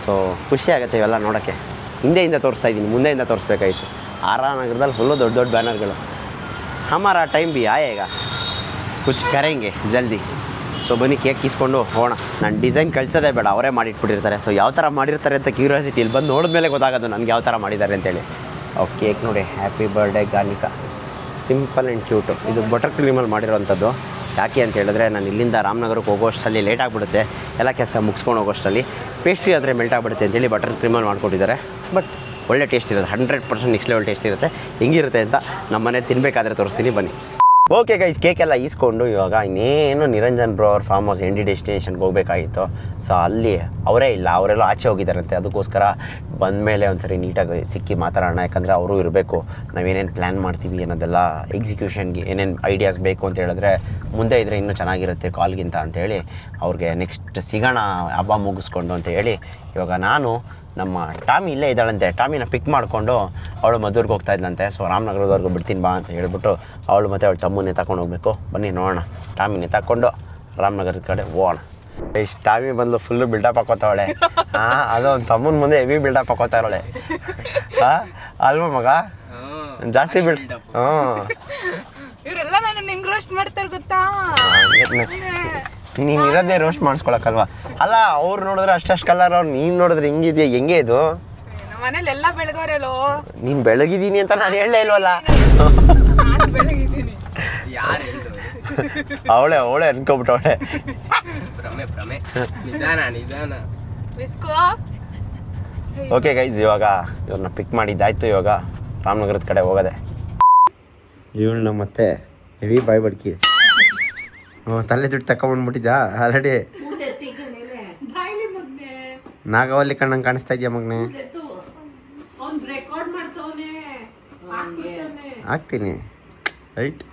ಸೊ ಖುಷಿ ಆಗುತ್ತೆ ಇವೆಲ್ಲ ನೋಡೋಕ್ಕೆ. ಹಿಂದೆಯಿಂದ ತೋರಿಸ್ತಾ ಇದ್ದೀನಿ, ಮುಂದೆಯಿಂದ ತೋರಿಸ್ಬೇಕಾಯಿತು. ಆರ್ ಆರ್ ನಗರದಲ್ಲಿ ಫುಲ್ಲು ದೊಡ್ಡ ಬ್ಯಾನರ್ಗಳು. ಹಮಾರ ಟೈಮ್ ಬಿ ಆಯೇಗ, ಕುಚ್ ಕರೆಂಗೆ ಜಲ್ದಿ. ಸೊ ಬನ್ನಿ ಕೇಕ್ ಇಸ್ಕೊಂಡು ಹೋಗೋಣ. ನಾನು ಡಿಸೈನ್ ಕಳಿಸೋದೇ ಬೇಡ, ಅವರೇ ಮಾಡಿಟ್ಬಿಟ್ಟಿರ್ತಾರೆ. ಸೊ ಯಾವ ಥರ ಮಾಡಿರ್ತಾರೆ ಅಂತ ಕ್ಯೂರಿಯಾಸಿಟಿ, ಇಲ್ಲಿ ಬಂದು ನೋಡಿದ್ಮೇಲೆ ಗೊತ್ತಾಗೋದು ನನಗೆ ಯಾವ ಥರ ಮಾಡಿದ್ದಾರೆ ಅಂತೇಳಿ. ಕೇಕ್ ನೋಡಿ, happy birthday Ganika. Simple and cute. ಇದು ಬಟರ್ ಕ್ರೀಮಲ್ಲಿ ಮಾಡಿರೋವಂಥದ್ದು. ಯಾಕೆ ಅಂತ ಹೇಳಿದ್ರೆ, ನಾನು ಇಲ್ಲಿಂದ ರಾಮನಗರಕ್ಕೆ ಹೋಗೋಷ್ಟರಲ್ಲಿ ಲೇಟ್ ಆಗಿಬಿಡುತ್ತೆ, ಎಲ್ಲ ಕೆಲಸ ಮುಗಿಸ್ಕೊಂಡು ಹೋಗೋಷ್ಟರಲ್ಲಿ. ಪೇಸ್ಟ್ರಿ ಆದರೆ ಮೆಲ್ಟ್ ಆಗಿಬಿಡುತ್ತೆ ಅಂತೇಳಿ ಬಟರ್ ಕ್ರೀಮಲ್ಲಿ ಮಾಡಿಕೊಟ್ಟಿದ್ದಾರೆ. ಬಟ್ ಒಳ್ಳೆ ಟೇಸ್ಟ್ ಇರುತ್ತೆ, 100% ನೆಕ್ಸ್ಟ್ ಲೆವೆಲ್ ಟೇಸ್ಟ್ ಇರುತ್ತೆ. ಹೆಂಗಿರುತ್ತೆ ಅಂತ ನಮ್ಮ ಮನೆ ತಿನ್ನಬೇಕಾದ್ರೆ ತೋರಿಸ್ತೀನಿ ಬನ್ನಿ. ಓಕೆ ಗೈಸ್, ಕೇಕೆಲ್ಲ ಈಸ್ಕೊಂಡು ಇವಾಗ ಇನ್ನೇನು ನಿರಂಜನ್ ಬ್ರೋ ಅವ್ರ ಫಾರ್ಮ್ ಹೌಸ್ ND ಡೆಸ್ಟಿನೇಷನ್ಗೆ ಹೋಗಬೇಕಾಗಿತ್ತು. ಸೊ ಅಲ್ಲಿ ಅವರೇ ಇಲ್ಲ, ಅವರೆಲ್ಲ ಆಚೆ ಹೋಗಿದ್ದಾರಂತೆ. ಅದಕ್ಕೋಸ್ಕರ ಬಂದಮೇಲೆ ಒಂದ್ಸರಿ ನೀಟಾಗಿ ಸಿಕ್ಕಿ ಮಾತಾಡೋಣ. ಯಾಕಂದರೆ ಅವರು ಇರಬೇಕು, ನಾವೇನೇನು ಪ್ಲ್ಯಾನ್ ಮಾಡ್ತೀವಿ ಅನ್ನೋದೆಲ್ಲ ಎಕ್ಸಿಕ್ಯೂಷನ್ಗೆ ಏನೇನು ಐಡಿಯಾಸ್ ಬೇಕು ಅಂತ ಹೇಳಿದ್ರೆ ಮುಂದೆ ಇದ್ದರೆ ಇನ್ನೂ ಚೆನ್ನಾಗಿರುತ್ತೆ ಕಾಲ್ಗಿಂತ ಅಂತೇಳಿ ಅವ್ರಿಗೆ ನೆಕ್ಸ್ಟ್ ಸಿಗೋಣ ಹಬ್ಬ ಮುಗಿಸ್ಕೊಂಡು ಅಂತ ಹೇಳಿ. ಇವಾಗ ನಾನು ನಮ್ಮ ಟಾಮಿ ಇಲ್ಲೇ ಇದ್ದಾಳಂತೆ, ಟಾಮಿನ ಪಿಕ್ ಮಾಡಿಕೊಂಡು ಅವಳು ಮಧುರ್ಗೆ ಹೋಗ್ತಾ ಇದ್ಲಂತೆ. ಸೊ ರಾಮನಗರದವರೆಗೂ ಬಿಡ್ತೀನಿ ಬಾ ಅಂತ ಹೇಳ್ಬಿಟ್ಟು ಅವಳು ಮತ್ತು ಅವಳು ತಮ್ಮನ್ನೇ ತಗೊಂಡು ಹೋಗ್ಬೇಕು. ಬನ್ನಿ ನೋಡೋಣ, ಟಾಮಿನೇ ತಗೊಂಡು ರಾಮನಗರದ ಕಡೆ ಹೋಗೋಣ. ಇಷ್ಟು ಟಾಮಿ ಬಂದು ಫುಲ್ಲು ಬಿಲ್ಡಪ್ ಹಾಕೋತಾವಳೆ. ಅದು ಒಂದು ತಮ್ಮನ ಮುಂದೆ ಹೆವಿ ಬಿಲ್ಡಪ್ ಹಾಕೋತಾ ಇರೋಳೆ. ಅಲ್ವಾ ಮಗ? ಜಾಸ್ತಿ ಇವರೆಲ್ಲ ನನ್ನ ಹೆಂಗ್ ರೋಸ್ಟ್ ಮಾಡ್ತಾರೆ ಗೊತ್ತಾ? ನೀನು ಇರೋದೇ ರೋಸ್ಟ್ ಮಾಡಿಸ್ಕೊಳಕ್ಕಲ್ವಾ? ಅಲ್ಲ, ಅವ್ರು ನೋಡಿದ್ರೆ ಅಷ್ಟು ಕಲರ್, ಅವ್ರು ನೀನು ನೋಡಿದ್ರೆ ಹಿಂಗಿದೆಯಾ? ಹೆಂಗೆ ಇದು? ನಮ್ಮ ಮನೇಲಿ ಎಲ್ಲ ಬೆಳಗೋರೆಲ್ಲೋ. ನೀನು ಬೆಳಗಿದ್ದೀನಿ ಅಂತ ನಾನು ಹೇಳಲೇ ಇಲ್ವಲ್ಲ. ಬೆಳಗಿದ್ದೀನಿ. ಅವಳೆ ಅನ್ಕೊಬಿಟ್ಟವಳೆ. ಓಕೆ ಗೈಸ್, ಇವಾಗ ಇವ್ರನ್ನ ಪಿಕ್ ಮಾಡಿದ್ದಾಯ್ತು. ಇವಾಗ ರಾಮನಗರದ ಕಡೆ ಹೋಗೋದೆ. ಇವಳನ್ನ ಮತ್ತೆ ಹೆವಿ ಬಾಯ್ ಬಡ್ಕಿ ತಲೆ ದುಡ್ಡು ತಗೊಂಡ್ಬಿಟ್ಟಿದ್ಯಾ ಆಲ್ರೆಡಿ? ನಾಗವಲ್ಲಿ ಕಣ್ಣಂಗೆ ಕಾಣಿಸ್ತಾ ಇದೆಯಾ ಮಗನೇ? ಹಾಕ್ತೀನಿ ರೈಟ್.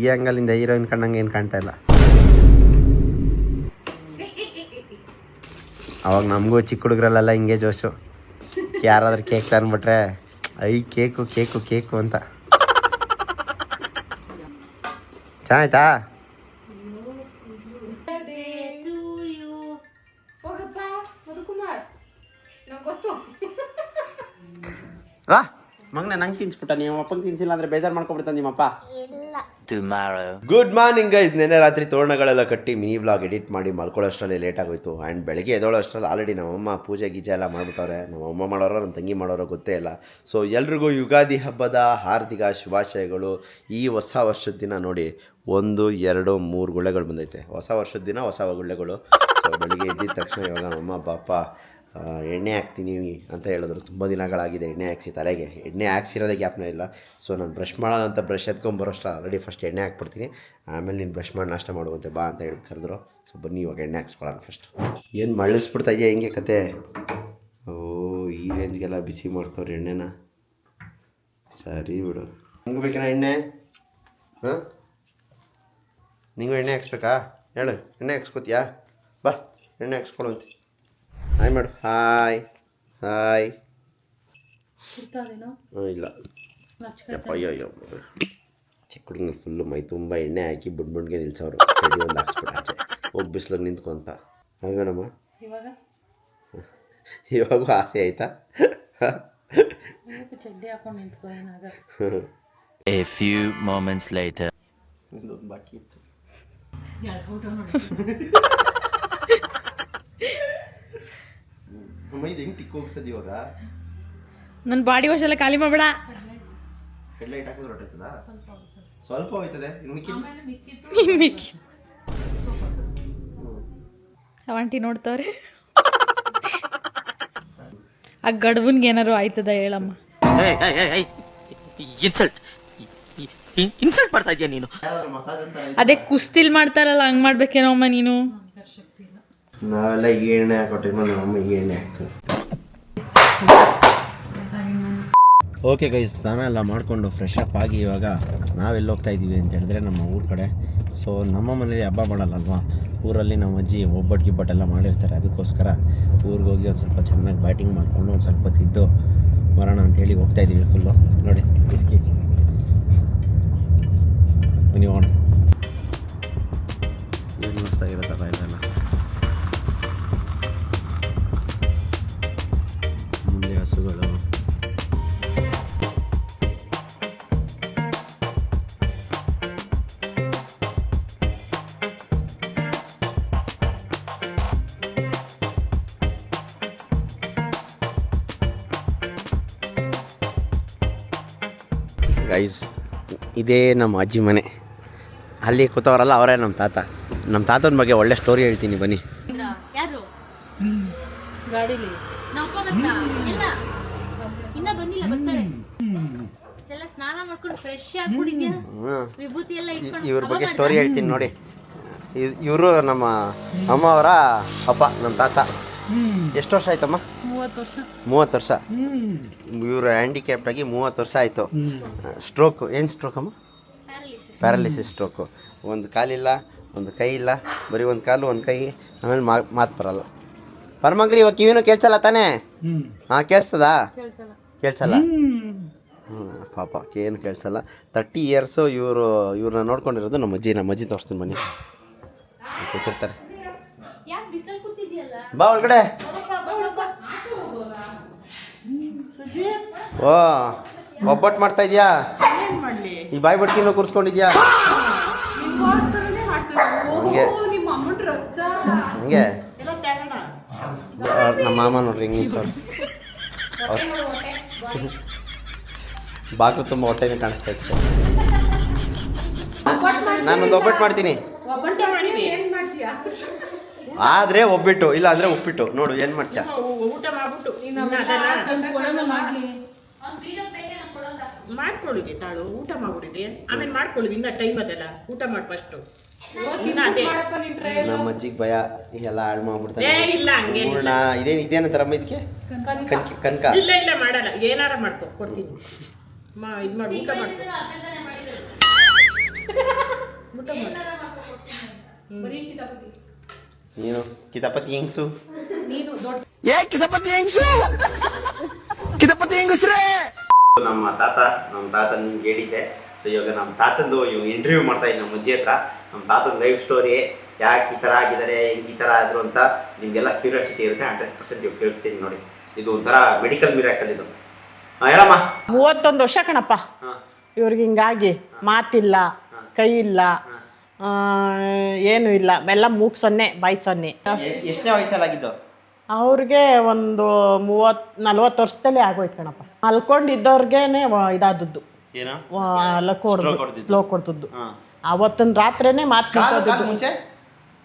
ಈ ಆ್ಯಂಗಲಿಂದ ಹೀರೋಯಿನ್ ಕಣ್ಣಂಗೆ ಏನು ಕಾಣ್ತಾ ಇಲ್ಲ. ಅವಾಗ ನಮಗೂ ಚಿಕ್ಕ ಹುಡುಗರಲ್ಲೆಲ್ಲ ಹಿಂಗೆ ಜೋಶು. ಯಾರಾದ್ರೂ ಕೇಕ್ ತಂದ್ಬಿಟ್ರೆ ಕೇಕು ಕೇಕು ಕೇಕು ಅಂತ. ಚೆನ್ನಾಯ್ತಾ? ವಾ ಮಗನ ನಂಗೆ ತಿನ್ಸ್ಬಿಟ್ಟ. ನಿಮ್ಮ ಅಪ್ಪಂಗೆ ತಿನ್ಸಿಲ್ಲ ಅಂದರೆ ಬೇಜಾರು ಮಾಡ್ಕೊಬಿಡ್ತಾನೆ ನಿಮ್ಮಪ್ಪ. tomorrow. Good morning guys. ನೆನ್ನೆ ರಾತ್ರಿ ತೋರಣಗಳೆಲ್ಲ ಕಟ್ಟಿ ಮಿನಿ ವ್ಲಾಗ್ ಎಡಿಟ್ ಮಾಡಿ ಮಲ್ಕೊಳ್ಳೋಷ್ಟರಲ್ಲಿ ಲೇಟ್ ಆಗೋಯ್ತು. ಆ್ಯಂಡ್ ಬೆಳಗ್ಗೆ ಎದ್ದೋಳೋಷ್ಟರಲ್ಲಿ ಆಲ್ರೆಡಿ ನಮ್ಮಮ್ಮ ಪೂಜೆ ಗೀಜೆ ಎಲ್ಲ ಮಾಡ್ಬಿಟ್ಟವ್ರೆ. ನಮ್ಮಮ್ಮ ಮಾಡೋರೋ ನಮ್ಮ ತಂಗಿ ಮಾಡೋರೋ ಗೊತ್ತೇ ಇಲ್ಲ. ಸೊ ಎಲ್ರಿಗೂ ಯುಗಾದಿ ಹಬ್ಬದ ಹಾರ್ದಿಕ ಶುಭಾಶಯಗಳು. ಈ ಹೊಸ ವರ್ಷದ ದಿನ ನೋಡಿ 1 2 3 ಗುಳ್ಳೆಗಳು ಬಂದೈತೆ. ಹೊಸ ವರ್ಷದ ದಿನ ಹೊಸ ಗುಳ್ಳೆಗಳು. ಸೊ ಬೆಳಿಗ್ಗೆ ಎದ್ದಿದ ತಕ್ಷಣ ಇವಾಗ ನಮ್ಮಮ್ಮ ಪಾಪ ಎಣ್ಣೆ ಹಾಕ್ತೀನಿ ಅಂತ ಹೇಳಿದ್ರು. ತುಂಬ ದಿನಗಳಾಗಿದೆ ಎಣ್ಣೆ ಹಾಕ್ಸಿ ತಲೆಗೆ. ಎಣ್ಣೆ ಹಾಕ್ಸಿರೋದೇ ಗ್ಯಾಪ್ನೇ ಇಲ್ಲ. ಸೊ ನಾನು ಬ್ರಷ್ ಮಾಡೋಣ ಅಂತ ಬ್ರಷ್ ಎತ್ಕೊಂಬರೋಷ್ಟು ಆಲ್ರೆಡಿ ಫಸ್ಟ್ ಎಣ್ಣೆ ಹಾಕ್ಬಿಡ್ತೀನಿ. ಆಮೇಲೆ ನೀನು ಬ್ರಷ್ ಮಾಡಿ ನಾಷ್ಟ ಮಾಡುವಂತೆ ಬಾ ಅಂತ ಹೇಳಿ ಕರೆದ್ರು. ಸೊ ಬನ್ನಿ ಇವಾಗ ಎಣ್ಣೆ ಹಾಕ್ಸ್ಕೊಳ್ಳೋಣ ಫಸ್ಟ್. ಏನು ಮಳ್ಳಿಸ್ಬಿಡ್ತಾ ಇದೆಯಾ ಹೆಂಗೆ ಕತೆ? ಓ ಈ ರೇಂಜ್ಗೆಲ್ಲ ಬಿಸಿ ಮಾಡ್ತವ್ರು ಎಣ್ಣೆನ. ಸರಿ ಬಿಡು. ನಿಂಗೆ ಬೇಕೇನಾ ಎಣ್ಣೆ? ಹಾಂ ನಿಂಗೂ ಎಣ್ಣೆ ಹಾಕ್ಸ್ಬೇಕಾ? ಹೇಳು, ಎಣ್ಣೆ ಹಾಕ್ಸ್ಕೊತೀಯಾ? ಬಾ ಎಣ್ಣೆ ಹಾಕ್ಸ್ಕೊಳ್ಳುವಂತೆ. ಹಾಯ್ ಮಾಡು. Hi hi. ಇಲ್ಲ ಅಯ್ಯೋ ಚಿಕ್ಕ ಹುಡುಗನ ಫುಲ್ಲು ಮೈ ತುಂಬ ಎಣ್ಣೆ ಹಾಕಿ ಬುಡ್ಗೆ ನಿಲ್ಸೋರು. ಚಡಿ ಒಂದು ಹಾಕ್ಸ್ಬಿಟ್ಟು ಆಚೆ ಹೋಗಿ ಬಿಸ್ಲಾಗ ನಿಂತ್ಕೊಂತ ಹಾಗೇನಮ್ಮ. ಇವಾಗೂ ಆಸೆ ಆಯ್ತಾ? A few moments later. ಇದೊಂದು ಬಾಕಿ ಇತ್ತು. ಅಮ್ಮ ಇದು ಹೆಂಗೆ ತಿಕ್ಕ ಹೋಗ್ಸದ್ ಇವಾಗ? ನನ್ನ ಬಾಡಿ ವಾಶ್ ಎಲ್ಲ ಖಾಲಿ ಮಾಡಬೇಡ. ಹೆಡ್ಲೈಟ್ ಹಾಕಿದ್ರೆ ಹೊಟ್ಟೈತದ? ಸ್ವಲ್ಪ ಹೋಯ್ತದೆ. ಅವಂಟಿ ನೋಡ್ತವ್ರೆ. ಆ ಗಡ್ಬನ್ಗೆ ಏನಾರು ಆಯ್ತದ ಹೇಳಮ್ಮ. ಇನ್ಸಲ್ಟ್ ಮಾಡ್ತಾ ಇದೀಯ ನೀನು. ಅದೇ ಕುಸ್ತಿಲ್ ಮಾಡ್ತಾರಲ್ಲ ಹಂಗ್ ಮಾಡ್ಬೇಕೇನೋ ಅಮ್ಮ ನೀನು. ನಾವೆಲ್ಲ ಈಗ ಎಣ್ಣೆ ಹಾಕೊಟ್ರೆ ನಮ್ಮ ಈಗ ಎಣ್ಣೆ ಹಾಕ್ತೀವಿ. ಓಕೆ ಗೈಸ್, ಸ್ನಾನ ಎಲ್ಲ ಮಾಡಿಕೊಂಡು ಫ್ರೆಶ್ ಅಪ್ ಆಗಿ ಇವಾಗ ನಾವೆಲ್ಲಿ ಹೋಗ್ತಾ ಇದ್ದೀವಿ ಅಂತ ಹೇಳಿದ್ರೆ ನಮ್ಮ ಊರ ಕಡೆ. ಸೊ ನಮ್ಮ ಮನೇಲಿ ಹಬ್ಬ ಮಾಡಲ್ಲಲ್ವಾ, ಊರಲ್ಲಿ ನಮ್ಮ ಅಜ್ಜಿ ಒಬ್ಬಟ್ಟು ಗಿಬ್ಬಟ್ಟೆಲ್ಲ ಮಾಡಿರ್ತಾರೆ. ಅದಕ್ಕೋಸ್ಕರ ಊರಿಗೆ ಹೋಗಿ ಒಂದು ಸ್ವಲ್ಪ ಚೆನ್ನಾಗಿ ಬ್ಯಾಟಿಂಗ್ ಮಾಡಿಕೊಂಡು ಒಂದು ಸ್ವಲ್ಪ ತಿದ್ದು ಬರೋಣ ಅಂತೇಳಿ ಹೋಗ್ತಾ ಇದ್ದೀವಿ. ಫುಲ್ಲು ನೋಡಿ ಬಿಸ್ಕಿ ನೀವು ಏನು ಮಸ್ತಾಗಿರುತ್ತಲ್ಲ ಇದೆಲ್ಲ. ಮುಂದೆ ಹಸುಗಳು. ಗೈಸ್ ಇದೇ ನಮ್ಮ ಅಜ್ಜಿ ಮನೆ. ಅಲ್ಲಿ ಕೂತವರಲ್ಲ ಅವರೇ ನಮ್ಮ ತಾತ. ನಮ್ಮ ತಾತನ ಬಗ್ಗೆ ಒಳ್ಳೆ ಸ್ಟೋರಿ ಹೇಳ್ತೀನಿ ಬನ್ನಿ. ಯಾರು ಗಾಡಿಲಿ ಇನ್ನ ಬಂದಿಲ್ಲ, ಬರ್ತಾರೆ. ಎಲ್ಲ ಸ್ನಾನ ಮಾಡ್ಕೊಂಡು ಫ್ರೆಶ್ ಆಗಿ ಕುಡಿದ್ಯಾ, ವಿಭೂತಿ ಎಲ್ಲ ಇಟ್ಕೊಂಡು. ಇವ್ರ ಬಗ್ಗೆ ಸ್ಟೋರಿ ಹೇಳ್ತೀನಿ ನೋಡಿ. ಇವರು ನಮ್ಮ ಅಮ್ಮ ಅವರ ಅಪ್ಪ, ನಮ್ಮ ತಾತ. ಎಷ್ಟು ವರ್ಷ ಆಯ್ತಮ್ಮ? 30 ವರ್ಷ. ಇವರು ಹ್ಯಾಂಡಿಕ್ಯಾಪ್ಟಾಗಿ 30 ವರ್ಷ ಆಯಿತು. ಸ್ಟ್ರೋಕು. ಏನು ಸ್ಟ್ರೋಕ್ ಅಮ್ಮ? Paralysis stroke. ಒಂದು ಕಾಲಿಲ್ಲ, ಒಂದು ಕೈ ಇಲ್ಲ, ಬರೀ ಒಂದು ಕಾಲು ಒಂದು ಕೈ. ಆಮೇಲೆ ಮಾತು ಬರಲ್ಲ. ಪರಮಂಗ್ರಿ ಇವಾಗ ಕಿವಿನೂ ಕೇಳಿಸಲ್ಲ ತಾನೇ? ಹಾಂ ಕೇಳಿಸ್ತದಾ? ಕೇಳಿಸಲ್ಲ. ಪಾಪ ಏನು ಕೇಳಿಸಲ್ಲ. 30 ಇಯರ್ಸು ಇವ್ರನ್ನ ನೋಡ್ಕೊಂಡಿರೋದು ನಮ್ಮ ಅಜ್ಜಿ. ನಮ್ಮ ಅಜ್ಜಿ ತೋರಿಸ್ತೀನಿ ಬನ್ನಿ, ಕೂತಿರ್ತಾರೆ. ಬಾ ಒಳಗಡೆ. ಓ ಒಬ್ಬಟ್ಟು ಮಾಡ್ತಾ ಇದೆಯಾ? ಈ ಬಾಯಿ ಬಡ್ಕಿನೂ ಕೂರಿಸ್ಕೊಂಡಿದ್ಯಾ? ಹಂಗೆ ಹಂಗೆ ನಮ್ಮ ಮಾಮ ನೋಡ್ರಿ ಹಿಂಗೆ ನಿಂತವ್ರು. ಬಾಗಿಲು ತುಂಬ ಹೊಟ್ಟೆನೇ ಕಾಣಿಸ್ತಾ ಇತ್ತು. ನಾನೊಂದು ಒಬ್ಬಟ್ಟು ಮಾಡ್ತೀನಿ. ಆದರೆ ಒಬ್ಬಿಟ್ಟು, ಇಲ್ಲ ಅಂದರೆ ಉಪ್ಪಿಟ್ಟು. ನೋಡು ಏನು ಮಾಡ್ತೀಯ? ಊಟ ಮಾಡ್ಬಿಟ್ಟು ಮಾಡ್ಕೊಳ್ಳಿಗೆ ತಾಳು. ಊಟ ಮಾಡ್ಬಿಡಿದೆ ಆಮೇಲೆ ಮಾಡ್ಕೊಳ್ಳಿ. ಇನ್ನ ಟೈಮ್ ಅದಲ್ಲ, ಊಟ ಮಾಡಿ ಫಸ್ಟು. ನಮ್ಮ ಅಜ್ಜಿಗೆ ಭಯ ಎಲ್ಲ ಹಾಳು ಮಾಡ್ಬಿಡ್ತಾರೆ. ಇಲ್ಲ ಹಂಗೆ ಇದೇನಂತಾರಮ್ಮ ಇದಕ್ಕೆ? ಕನಕ. ಇಲ್ಲ ಇಲ್ಲ ಮಾಡಲ್ಲ, ಏನಾರ ಮಾಡ್ಕೊ ಕೊಡ್ತೀನಿ. ಇದು ಮಾಡಿ ಊಟ ಮಾಡ್ಕೊ. ಊಟ ಮಾಡಿ ನೀನು ಕಿತಾಪತಿ ಹೆಂಗ್ಸು. ನಮ್ಮ ತಾತ ನಿಮ್ಗೆ ಹೇಳಿದ್ದೆ. ಸೊ ಇವಾಗ ನಮ್ಮ ತಾತಂದು ಇಂಟರ್ವ್ಯೂ ಮಾಡ್ತಾ ಇದ್ದೀನಿ ನಮ್ಮ ಅಜ್ಜಿ ಹತ್ರ. ನಮ್ಮ ತಾತನ ಲೈಫ್ ಸ್ಟೋರಿ, ಯಾಕೆ ಈ ಥರ ಆಗಿದ್ದಾರೆ, ಹೆಂಗೆ ಈ ಥರ ಆದರು ಅಂತ ನಿಮಗೆಲ್ಲ ಕ್ಯೂರಿಯಾಸಿಟಿ ಇರುತ್ತೆ. 100% ಇವಾಗ ತಿಳಿಸ್ತೀನಿ ನೋಡಿ. ಇದು ಒಂಥರ ಮೆಡಿಕಲ್ ಮಿರಾಕಲ್ ಇದು. ಹೇಳಮ್ಮ. 31 ವರ್ಷ ಕಣಪ್ಪ ಇವ್ರಿಗೆ ಹಿಂಗಾಗಿ ಮಾತಿಲ್ಲ, ಕೈ ಇಲ್ಲ ಏನು ಇಲ್ಲ ಎಲ್ಲ ಮೂಗ್ ಸೊನ್ನೆ ಬಾಯಿ ಸೊನ್ನೆ. ಎಷ್ಟನೇ ವಯಸ್ಸಲ್ಲಾಗಿದ್ದು? ಅವ್ರಿಗೆ ಒಂದು 30-40 ವರ್ಷದಲ್ಲೇ ಆಗೋಯ್ತು ಕಣಪ್ಪ. ಮಲ್ಕೊಂಡಿದ್ದವ್ರಿಗೇನೆ ಇದಾದದ್ದು, ಏನೋ ಸ್ಲೋ ಕೊಡ್ತದ್ದು. ಅವತ್ತಿನ ರಾತ್ರಿನೇ ಮಾತು ಮುಂಚೆ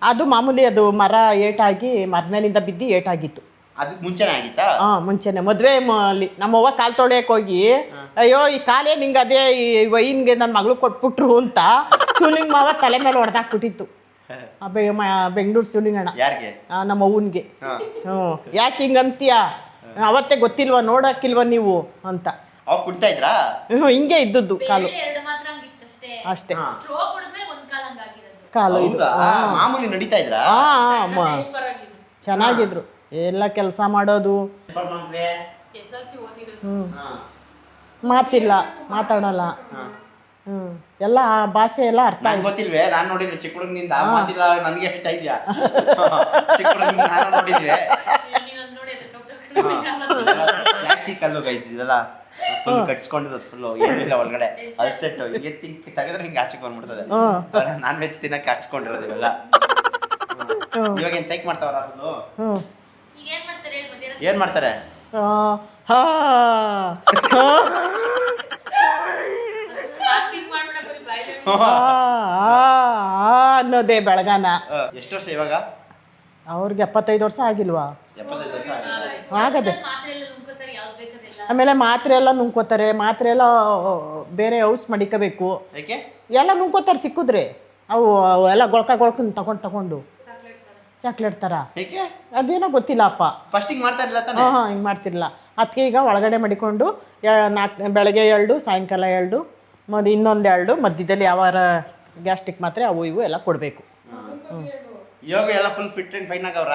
ಅದು ಮಾಮೂಲಿ, ಅದು ಮರ ಏಟಾಗಿ ಮರದ ಮೇಲಿಂದ ಬಿದ್ದು ಏಟಾಗಿತ್ತು. ಅದಕ್ಕೆ ಮುಂಚೆನೇ ಆಗಿತ್ತಾ? ಮುಂಚೆನೆ ಮದುವೆ ನಮ್ಮವ್ವ ಕಾಲು ತೊಳೆಯಕ್ಕೆ ಹೋಗಿ, ಅಯ್ಯೋ ಈ ಕಾಲೇ ನಿಂಗೆ ಅದೇ ಈ ವೈನ್ಗೆ ನನ್ನ ಮಗಳು ಕೊಟ್ಬಿಟ್ರು ಅಂತ ಶಿವಲಿಂಗ ಮಾವ ತಲೆ ಮೇಲೆ ಹೊಡೆದಾಕ್ಬಿಟ್ಟಿತ್ತು. ಬೆಂಗಳೂರು ಶಿವಲಿಂಗಣ್ಣ ಯಾರಿಗೆ? ನಮ್ಮ ಅವ್ವನ್ಗೆ. ಯಾಕೆ ಹಿಂಗಂತೀಯ, ಅವತ್ತೇ ಗೊತ್ತಿಲ್ವಾ, ನೋಡಕ್ಕಿಲ್ವಾ ನೀವು ಅಂತ. ಅವಾಗ ಕುಡ್ತಾ ಇದ್ರಾ? ಹಿಂಗೆ ಇದ್ದದ್ದು ಕಾಲು ಅಷ್ಟೇ. ಕಾಲು ಇದು ಮಾಮೂಲಿ ನಡೀತಾ ಇದ್ರಾ? ಚೆನ್ನಾಗಿದ್ರು, ಎಲ್ಲ ಕೆಲಸ ಮಾಡೋದು. ಮಾತಿಲ್ಲ, ಮಾತಾಡಲ್ಲ. ಎಲ್ಲ ಭಾಷೆ ಎಲ್ಲ ಅರ್ಥ ಆಯ್ತು. ಗೊತ್ತಿಲ್ವೇ? ನಾನು ನೋಡಿದ್ವಿ ಚಿಕ್ಕ ಹುಡುಗನಿಂದ ಮಾತಿಲ್ಲ ನನಗೆ ಹೇಳ್ತಾ ಇದೆಯಾ? ಚಿಕ್ಕ ಹುಡುಗನಿಂದ ನಾನು ನೋಡಿದ್ವಿ. ಪ್ಲಾಸ್ಟಿಕ್ ಅಲ್ವ ಗೈಸ್ ಇದೆಲ್ಲ, ಫುಲ್ ಕಟ್ಸ್ಕೊಂಡಿರೋದು, ಫುಲ್ಲು ಏನಿಲ್ಲ ಒಳಗಡೆ ಅಲ್ಸೆಟ್ ಹಿಂಗೆ ತೆಗೆದ್ರೆ ಹಿಂಗೆ ಆಚೆಗೆ ಬಂದ್ಬಿಡ್ತದೆ. ನಾನ್ ವೆಜ್ ತಿನ್ನಕ್ಕೆ ಹಾಕ್ಸ್ಕೊಂಡಿರೋದು ಇವೆಲ್ಲ. ಇವಾಗ ಏನು ಸೈಕ್ ಮಾಡ್ತಾವಲ್ಲ ಫುಲ್ಲು? ಏನ್ ಮಾಡ್ತಾರೆ? ಅನ್ನೋದೇ ಬೆಳಗಾನ. ಎಷ್ಟು ವರ್ಷ ಇವಾಗ ಅವ್ರಿಗೆ? 75 ವರ್ಷ ಆಗಿಲ್ವಾ? 75 ವರ್ಷ ಆಗದೆ. ಆಮೇಲೆ ಮಾತ್ರೆ ಎಲ್ಲ ನುಂಗ್ಕೋತಾರೆ, ಮಾತ್ರೆ ಎಲ್ಲ ಬೇರೆ ಔಸ್ ಮಡಿಕೋಬೇಕು. ಎಲ್ಲ ನುಂಗ್ಕೋತಾರೆ ಸಿಕ್ಕಿದ್ರೆ. ಅವು ಎಲ್ಲ ಗೊಳ್ಕೊಂಡು ತಗೊಂಡು ಚಾಕ್ಲೇಟ್ ಥರ. ಅದೇನೋ ಗೊತ್ತಿಲ್ಲ ಅಪ್ಪ. ಫಸ್ಟಿಗೆ ಮಾಡ್ತಾ ಇರಲಿಲ್ಲ ತಾನೆ? ಹಿಂಗೆ ಮಾಡ್ತಿರಲಿಲ್ಲ. ಅದಕ್ಕೆ ಈಗ ಒಳಗಡೆ ಮಡಿಕೊಂಡು ಬೆಳಗ್ಗೆ 2, ಸಾಯಂಕಾಲ 2, ಇನ್ನೊಂದು 2, ಮಧ್ಯದಲ್ಲಿ ಯಾವಾರ ಗ್ಯಾಸ್ಟ್ರಿಕ್ ಮಾತ್ರೆ ಅವು ಇವು ಎಲ್ಲ ಕೊಡಬೇಕು. ಇವಾಗ ಎಲ್ಲ ಫುಲ್ ಫಿಟ್ ಆ್ಯಂಡ್ ಫೈನ್ ಆಗವ್ರ?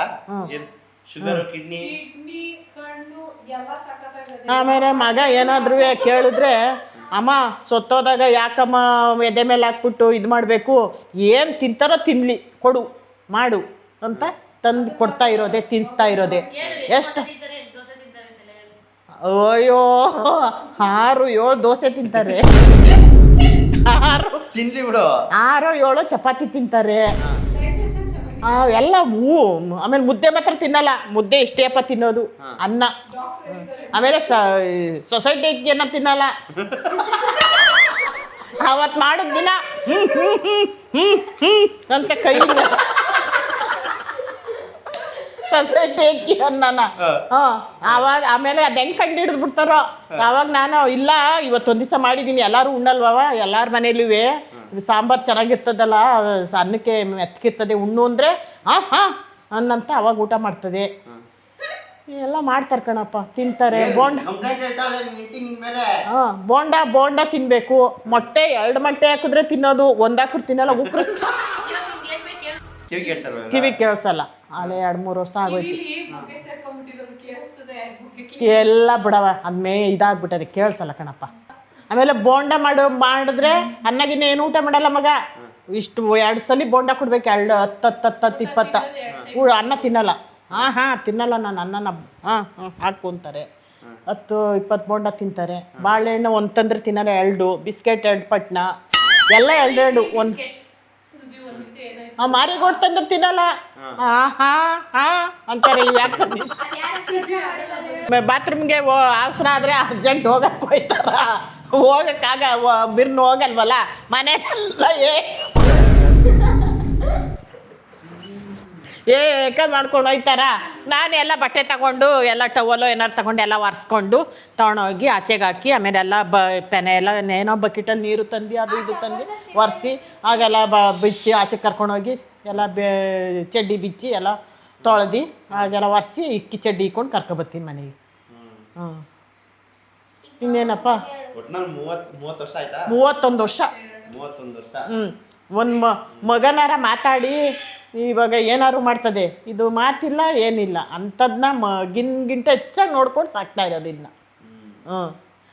ಶುಗರ್, ಕಿಡ್ನಿ, ಆಮೇಲೆ ಮಗ ಏನಾದ್ರೂ ಕೇಳಿದ್ರೆ, ಅಮ್ಮ ಸೊತ್ತೋದಾಗ ಯಾಕಮ್ಮ ಎದೆ ಮೇಲೆ ಹಾಕ್ಬಿಟ್ಟು ಇದು ಮಾಡಬೇಕು, ಏನು ತಿಂತಾರೋ ತಿನ್ನಲಿ, ಕೊಡು ಮಾಡು ಅಂತ ತಂದು ಕೊಡ್ತಾ ಇರೋದೆ, ತಿನ್ನಿಸ್ತಾ ಇರೋದೆ. ಎಷ್ಟು? ಅಯ್ಯೋ 6-7 ದೋಸೆ ತಿಂತಾರೆ. 6-7 ಚಪಾತಿ ತಿಂತಾರೆ. ಎಲ್ಲ ಆಮೇಲೆ ಮುದ್ದೆ ಮಾತ್ರ ತಿನ್ನಲ್ಲ. ಮುದ್ದೆ ಎಷ್ಟೇಪ್ಪ ತಿನ್ನೋದು, ಅನ್ನ. ಆಮೇಲೆ ಸೊಸೈಟಿಗೆ ಏನೋ ತಿನ್ನಲ್ಲ. ಅವತ್ತು ಮಾಡಿದ ದಿನ ಅಂತ ಕೈ ಸೊಸೈಟಿ ಅಕ್ಕಿ ಅನ್ನನ. ಆವಾಗ ಆಮೇಲೆ ಅದು ಹೆಂಗೆ ಕಂಡು ಹಿಡಿದು ಬಿಡ್ತಾರೋ. ಆವಾಗ ನಾನು ಇಲ್ಲ ಇವತ್ತೊಂದು ದಿವಸ ಮಾಡಿದ್ದೀನಿ, ಎಲ್ಲರೂ ಉಣ್ಣಲ್ವವ, ಎಲ್ಲರ ಮನೇಲೂ ಸಾಂಬಾರು ಚೆನ್ನಾಗಿರ್ತದಲ್ಲ, ಅನ್ನಕ್ಕೆ ಮೆತ್ತಗಿರ್ತದೆ, ಉಣ್ಣು ಅಂದರೆ ಅನ್ನಂತ ಅವಾಗ ಊಟ ಮಾಡ್ತದೆ. ಎಲ್ಲ ಮಾಡ್ತಾರೆ ಕಣಪ್ಪ, ತಿಂತಾರೆ. ಬೋಂಡ ತಿನ್ನಬೇಕು. ಮೊಟ್ಟೆ 2 ಮೊಟ್ಟೆ ಹಾಕಿದ್ರೆ ತಿನ್ನೋದು, 1 ಹಾಕಿದ್ರೆ ತಿನ್ನಲ್ಲ. ಕಿವಿ ಕೇಳಿಸಲ್ಲ. ಅಲ್ಲೇ 2-3 ವರ್ಷ ಆಗೋಯ್ತು. ಎಲ್ಲ ಬಿಡವ, ಅದ್ಮೇ ಇದಾಗ್ಬಿಟ್ಟದೆ, ಕೇಳಿಸಲ್ಲ ಕಣಪ್ಪ. ಆಮೇಲೆ ಬೋಂಡ ಮಾಡಿದ್ರೆ ಅನ್ನಗಿನ್ನ ಏನು ಊಟ ಮಾಡಲ್ಲ ಮಗ. ಇಷ್ಟು 2 ಸಲ ಬೋಂಡ ಕೊಡ್ಬೇಕು, 10, 20 ಅನ್ನ ತಿನ್ನಲ್ಲ. ತಿನ್ನಲ್ಲ ನಾನು ಅನ್ನನ. ಹಾಕೊಂತಾರೆ 10-20 ಬೋಂಡ ತಿಂತಾರೆ. ಬಾಳೆಹಣ್ಣು ಒಂದು ತಂದ್ರೆ ತಿನ್ನಲ್ಲ, 2 ಬಿಸ್ಕೆಟ್, 2 ಪಟ್ನ ಎಲ್ಲ 2 ಒಂದು. ಮಾರಿಗೋಡ್ ತಂದ್ರೆ ತಿನ್ನಲ್ಲ. ಅಂತಾರೆ. ಬಾತ್ರೂಮ್ಗೆ ಅವಸರ ಆದರೆ ಅರ್ಜೆಂಟ್ ಹೋಗಕ್ಕೆ ಹೋಯ್ತಾರ. ಹೋಗಕ್ಕಾಗ ಬಿರ್ನು ಹೋಗಲ್ವಲ್ಲ ಮನೆಯಲ್ಲ. ಮಾಡ್ಕೊಂಡು ಹೋಯ್ತಾರ. ನಾನು ಎಲ್ಲ ಬಟ್ಟೆ ತಗೊಂಡು, ಎಲ್ಲ ಟವಲು ಏನಾರು ತಗೊಂಡು ಎಲ್ಲ ಒರೆಸ್ಕೊಂಡು ತೊಗೊಂಡೋಗಿ ಆಚೆಗೆ ಹಾಕಿ, ಆಮೇಲೆ ಎಲ್ಲ ಪೆನೆ ಎಲ್ಲ ಏನೋ ಬಕೆಟಲ್ಲಿ ನೀರು ತಂದು ಅದು ಇದು ತಂದು ಒರೆಸಿ, ಆಗೆಲ್ಲ ಬಿಚ್ಚಿ ಆಚೆಗೆ ಕರ್ಕೊಂಡೋಗಿ ಎಲ್ಲ ಚಡ್ಡಿ ಬಿಚ್ಚಿ ಎಲ್ಲ ತೊಳೆದು ಹಾಗೆಲ್ಲ ಒರೆಸಿ ಇಕ್ಕಿ ಚಡ್ಡಿ ಇಕ್ಕೊಂಡು ಕರ್ಕೊಬತ್ತೀನಿ ಮನೆಗೆ. ಇನ್ನೇನಪ್ಪ, 31 ವರ್ಷ ಆಯ್ತಾ? 31 ವರ್ಷ. ಒಂದು ಮಗನಾರ ಮಾತಾಡಿ ಇವಾಗ ಏನಾದ್ರು ಮಾಡ್ತದೆ. ಇದು ಮಾತಿಲ್ಲ, ಏನಿಲ್ಲ. ಅಂಥದನ್ನ ಮಗಿನ್ಗಿಂತ ಹೆಚ್ಚಾಗಿ ನೋಡ್ಕೊಂಡು ಸಾಕ್ತಾ ಇರೋದು ಇದನ್ನ.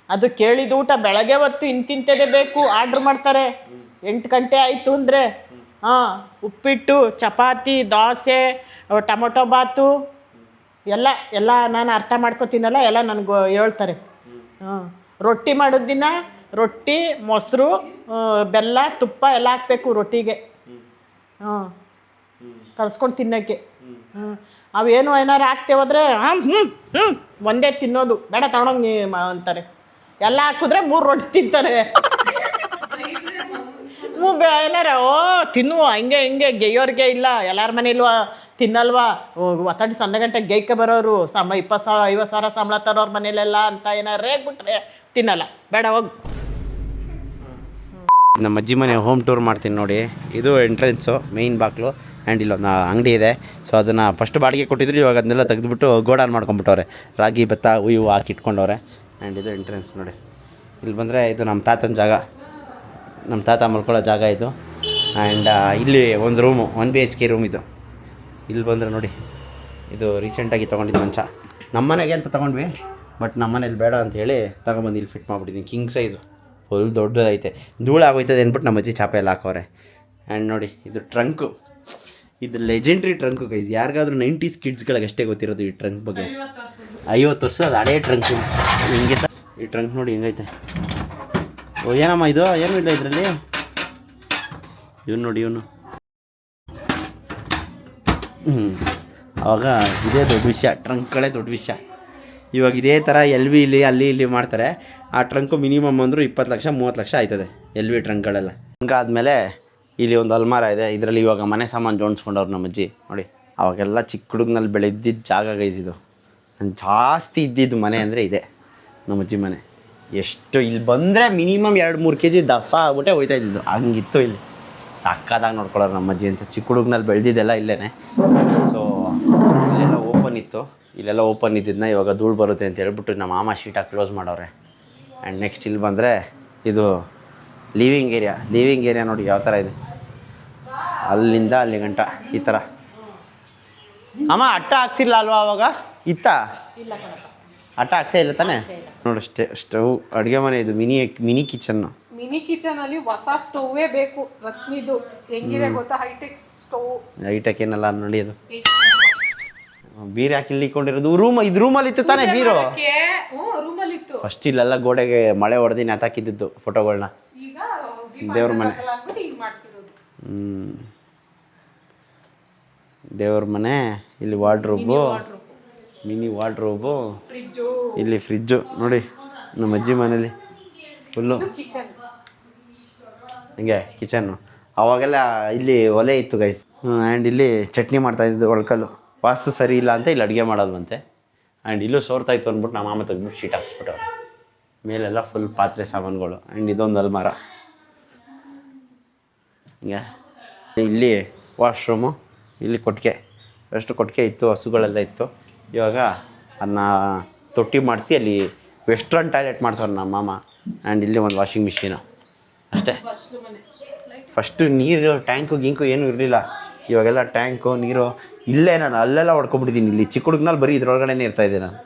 ಅದು ಕೇಳಿದ ಊಟ ಬೆಳಗ್ಗೆ ಹೊತ್ತು ಇಂತಿಂಥದೇ ಬೇಕು ಆರ್ಡ್ರ್ ಮಾಡ್ತಾರೆ. 8 ಗಂಟೆ ಆಯಿತು ಅಂದರೆ ಉಪ್ಪಿಟ್ಟು, ಚಪಾತಿ, ದೋಸೆ, ಟೊಮೊಟೊ ಬಾತು ಎಲ್ಲ ನಾನು ಅರ್ಥ ಮಾಡ್ಕೊತೀನಲ್ಲ, ಎಲ್ಲ ನನಗೆ ಹೇಳ್ತಾರೆ. ರೊಟ್ಟಿ ಮಾಡೋದು ದಿನ ರೊಟ್ಟಿ ಮೊಸರು ಬೆಲ್ಲ ತುಪ್ಪ ಎಲ್ಲ ಹಾಕ್ಬೇಕು ರೊಟ್ಟಿಗೆ. ಕಲ್ಸ್ಕೊಂಡು ತಿನ್ನೋಕ್ಕೆ. ಅವೇನು ಏನಾರು ಹಾಕ್ತೇ ಹೋದ್ರೆ ಒಂದೇ ತಿನ್ನೋದು, ಬೇಡ ತಗೊಂಡೋಗಿ ಅಂತಾರೆ. ಎಲ್ಲ ಹಾಕಿದ್ರೆ 3 ರೊಟ್ಟಿ ತಿಂತಾರೆ. ಏನಾರ ತಿನ್ನು ಹಿಂಗೆ ಹಿಂಗೆ ಗೆಯ್ಯೋರಿಗೆ ಇಲ್ಲ, ಎಲ್ಲರ ಮನೇಲೂ ತಿನ್ನಲ್ವಾ, ಒತ್ತಡಿ ಸಂಜೆ ಗಂಟೆಗೆ ಗೈಕೆ ಬರೋರು 20,000 50,000 ಸಂಬಳ ತರೋರು ಮನೇಲೆಲ್ಲ ಅಂತ ಏನಾರು ರೇಗ್ಬಿಟ್ರೆ ತಿನ್ನಲ್ಲ, ಬೇಡ ಹೋಗಿ. ನಮ್ಮ ಅಜ್ಜಿ ಮನೆ ಹೋಮ್ ಟೂರ್ ಮಾಡ್ತೀನಿ ನೋಡಿ. ಇದು ಎಂಟ್ರೆನ್ಸು, ಮೇಯ್ನ್ ಬಾಗಿಲು. ಆ್ಯಂಡ್ ಇಲ್ಲೊಂದು ಅಂಗಡಿ ಇದೆ. ಸೊ ಅದನ್ನು ಫಸ್ಟ್ ಬಾಡಿಗೆ ಕೊಟ್ಟಿದ್ರು, ಇವಾಗ ಅದನ್ನೆಲ್ಲ ತೆಗೆದುಬಿಟ್ಟು ಗೋಡಾನ್ ಮಾಡ್ಕೊಂಬಿಟ್ಟವ್ರೆ. ರಾಗಿ ಭತ್ತ ಇವು ಹಾಕಿಟ್ಕೊಂಡವ್ರೆ. ಆ್ಯಂಡ್ ಇದು ಎಂಟ್ರೆನ್ಸ್ ನೋಡಿ. ಇಲ್ಲಿ ಬಂದರೆ ಇದು ನಮ್ಮ ತಾತನ ಜಾಗ, ನಮ್ಮ ತಾತ ಮಲ್ಕೊಳ್ಳೋ ಜಾಗ ಇದು. ಆ್ಯಂಡ್ ಇಲ್ಲಿ ಒಂದು ರೂಮು, 1 BHK ರೂಮ್ ಇದು. ಇಲ್ಲಿ ಬಂದರೆ ನೋಡಿ, ಇದು ರೀಸೆಂಟಾಗಿ ತೊಗೊಂಡಿದ್ದು ಮಂಚ. ನಮ್ಮ ಮನೆಗೆ ಅಂತ ತೊಗೊಂಡ್ವಿ, ಬಟ್ ನಮ್ಮ ಮನೇಲಿ ಬೇಡ ಅಂಥೇಳಿ ತಗೊಂಬಂದು ಇಲ್ಲಿ ಫಿಟ್ ಮಾಡಿಬಿಟ್ಟಿದ್ದೀನಿ. ಕಿಂಗ್ ಸೈಜು, ಫುಲ್ ದೊಡ್ಡದೈತೆ. ಧೂಳು ಆಗೋಯ್ತದೆ ಅಂದ್ಬಿಟ್ಟು ನಮ್ಮ ಅಜ್ಜಿ ಚಾಪೆ ಎಲ್ಲ ಹಾಕವ್ರೆ. ಆ್ಯಂಡ್ ನೋಡಿ, ಇದು ಟ್ರಂಕು. ಇದು ಲೆಜೆಂಡ್ರಿ ಟ್ರಂಕು ಗೈಸ್. ಯಾರಿಗಾದ್ರೂ 90s ಕಿಡ್ಸ್ಗಳಿಗೆ ಅಷ್ಟೇ ಗೊತ್ತಿರೋದು ಈ ಟ್ರಂಕ್ ಬಗ್ಗೆ. 50 ವರ್ಷ ಅದು ಹಳೇ ಟ್ರಂಕು. ಹಿಂಗೆ ಈ ಟ್ರಂಕ್ ನೋಡಿ ಹೆಂಗೈತೆ. ಓ ಏನಮ್ಮ ಇದು, ಏನೂ ಇಲ್ಲ ಇದರಲ್ಲಿ. ಇವನು ನೋಡಿ, ಇವನು ಆವಾಗ ಇದೇ ದೊಡ್ಡ ವಿಷಯ, ಟ್ರಂಕ್ಗಳೇ ದೊಡ್ಡ ವಿಷಯ. ಇವಾಗ ಇದೇ ಥರ LV ಇಲ್ಲಿ ಅಲ್ಲಿ ಇಲ್ಲಿ ಮಾಡ್ತಾರೆ. ಆ ಟ್ರಂಕು ಮಿನಿಮಮ್ ಅಂದರೂ 20 ಲಕ್ಷ 30 ಲಕ್ಷ ಆಯ್ತದೆ LV ಟ್ರಂಕ್ಗಳೆಲ್ಲ. ಟ್ರಂಕ್ ಆದಮೇಲೆ ಇಲ್ಲಿ ಒಂದು ಅಲ್ಮಾರ ಇದೆ. ಇದರಲ್ಲಿ ಇವಾಗ ಮನೆ ಸಾಮಾನು ಜೋಡಿಸ್ಕೊಂಡವ್ರು ನಮ್ಮ ಅಜ್ಜಿ ನೋಡಿ. ಅವಾಗೆಲ್ಲ ಚಿಕ್ಕ ಹುಡುಗನಲ್ಲಿ ಬೆಳೆದಿದ್ದ ಜಾಗ ಗೈಸಿದು. ನಾನು ಜಾಸ್ತಿ ಇದ್ದಿದ್ದು ಮನೆ ಅಂದರೆ ಇದೆ ನಮ್ಮ ಅಜ್ಜಿ ಮನೆ. ಎಷ್ಟು ಇಲ್ಲಿ ಬಂದರೆ ಮಿನಿಮಮ್ 2-3 kg ದಪ್ಪ ಆಗ್ಬಿಟ್ಟೆ ಹೋಯ್ತಾ ಇದ್ದಿದ್ದು, ಹಂಗಿತ್ತು ಇಲ್ಲಿ. ಸಾಕಾದಾಗ ನೋಡ್ಕೊಳ್ಳೋರು ನಮ್ಮ ಅಜ್ಜಿ ಅಂತ. ಚಿಕ್ಕ ಹುಡುಗನಲ್ಲಿ ಬೆಳೆದಿದ್ದೆಲ್ಲ ಇಲ್ಲೇ. ಸೊ ಇಲ್ಲೆಲ್ಲ ಓಪನ್ ಇತ್ತು, ಇಲ್ಲೆಲ್ಲ ಓಪನ್ ಇದ್ದಿದ್ದನ್ನ ಇವಾಗ ಧೂಳು ಬರುತ್ತೆ ಅಂತ ಹೇಳ್ಬಿಟ್ಟು ನಮ್ಮ ಮಾಮ ಶೀಟಾಗಿ ಕ್ಲೋಸ್ ಮಾಡವ್ರೆ. ಆ್ಯಂಡ್ ನೆಕ್ಸ್ಟ್ ಇಲ್ಲಿ ಬಂದರೆ ಇದು ಲಿವಿಂಗ್ ಏರಿಯಾ ನೋಡಿ ಯಾವ ಥರ ಇದೆ. ಅಲ್ಲಿಂದ ಅಲ್ಲಿ ಗಂಟ ಈ ಥರ. ಅಮ್ಮ ಅಟ್ಟ ಹಾಕ್ಸಿಲ್ಲ ಅಲ್ವಾ ಅವಾಗ? ಇತ್ತಾ? ಅಟ್ಟ ಹಾಕ್ಸೇ ಇಲ್ಲ ತಾನೇ? ನೋಡಿ ಸ್ಟವ್, ಅಡುಗೆ ಮನೆ. ಇದು ಮಿನಿ ಕಿಚನ್ನು. ಮಿನಿ ಕಿಚನ್ ಅಲ್ಲಿ ಹೊಸ ಸ್ಟೋವೇ ಬೇಕು. ರತ್ನಿದು ಹೆಂಗಿದೆ ಗೊತ್ತಾ, ಹೈಟೆಕ್ ಸ್ಟೋವ್. ಹೈಟೆಕ್ ಏನಲ್ಲ ನೋಡಿ, ಅದು ಬೀರು ಹಾಕಿ ಇಲ್ಲಿ ಇಟ್ಕೊಂಡಿರೋದು. ಇದು ರೂಮಲ್ಲಿ ಇತ್ತು ತಾನೇ ಬೀರು? ರೂಮಲ್ಲಿ ಇತ್ತು ಫಸ್ಟ್. ಇಲ್ಲೆಲ್ಲ ಗೋಡೆಗೆ ಮಳೆ ಹೊಡೆದು ನೇತಾಕಿದ್ದು ಫೋಟೋಗಳನ್ನ. ಈಗ ದೇವ್ರ ಮನೆ. ದೇವ್ರ ಮನೆ. ಇಲ್ಲಿ ವಾರ್ಡ್ರೋಬು, ಮಿನಿ ವಾರ್ಡ್ರೋಬು. ಇಲ್ಲಿ ಫ್ರಿಜ್ಜು ನೋಡಿ ನಮ್ಮ ಅಜ್ಜಿ ಮನೇಲಿ ಫುಲ್ಲು ಹಿಂಗೆ ಕಿಚನ್ನು. ಅವಾಗೆಲ್ಲ ಇಲ್ಲಿ ಒಲೆ ಇತ್ತು ಗೈಸ್. ಆ್ಯಂಡ್ ಇಲ್ಲಿ ಚಟ್ನಿ ಮಾಡ್ತಾಯಿದ್ದು ಒಳ್ಕಲ್ಲು. ವಾಸ್ತು ಸರಿ ಇಲ್ಲ ಅಂತ ಇಲ್ಲಿ ಅಡುಗೆ ಮಾಡೋದಂತೆ. ಆ್ಯಂಡ್ ಇಲ್ಲೂ ಸೋರ್ತಾಯಿತ್ತು ಅಂದ್ಬಿಟ್ಟು ನಮ್ಮ ಮಾಮ ತೆಗ್ದ್ಬಿಟ್ಟು ಶೀಟ್ ಹಾಕ್ಸ್ಬಿಟ್ಟವ್ರು. ಮೇಲೆಲ್ಲ ಫುಲ್ ಪಾತ್ರೆ ಸಾಮಾನುಗಳು. ಆ್ಯಂಡ್ ಇದೊಂದು ಅಲ್ಮಾರ ಹಿಂಗೆ. ಇಲ್ಲಿ ವಾಶ್ರೂಮು, ಇಲ್ಲಿ ಕೊಟ್ಟಿಗೆ. ಎಷ್ಟು ಕೊಟ್ಟಿಗೆ ಇತ್ತು, ಹಸುಗಳೆಲ್ಲ ಇತ್ತು. ಇವಾಗ ಅದನ್ನ ತೊಟ್ಟಿ ಮಾಡಿಸಿ ಅಲ್ಲಿ ವೆಸ್ಟ್ರನ್ ಟಾಯ್ಲೆಟ್ ಮಾಡ್ಸೋರು ನಮ್ಮ ಮಾಮ. ಆ್ಯಂಡ್ ಇಲ್ಲಿ ಒಂದು ವಾಷಿಂಗ್ ಮಿಷಿನು ಅಷ್ಟೇ. ಫಸ್ಟು ನೀರು ಟ್ಯಾಂಕು ಗಿಂಕು ಏನೂ ಇರಲಿಲ್ಲ. ಇವಾಗೆಲ್ಲ ಟ್ಯಾಂಕು ನೀರು ಇಲ್ಲೇ. ನಾನು ಅಲ್ಲೆಲ್ಲ ಹೊಡ್ಕೊಬಿಟ್ಟಿದ್ದೀನಿ. ಇಲ್ಲಿ ಚಿಕ್ಕ ಹುಡುಗನಲ್ಲಿ ಬರೀ ಇದ್ರೊಳಗಡೆ ಇರ್ತಾಯಿದ್ದೆ ನಾನು.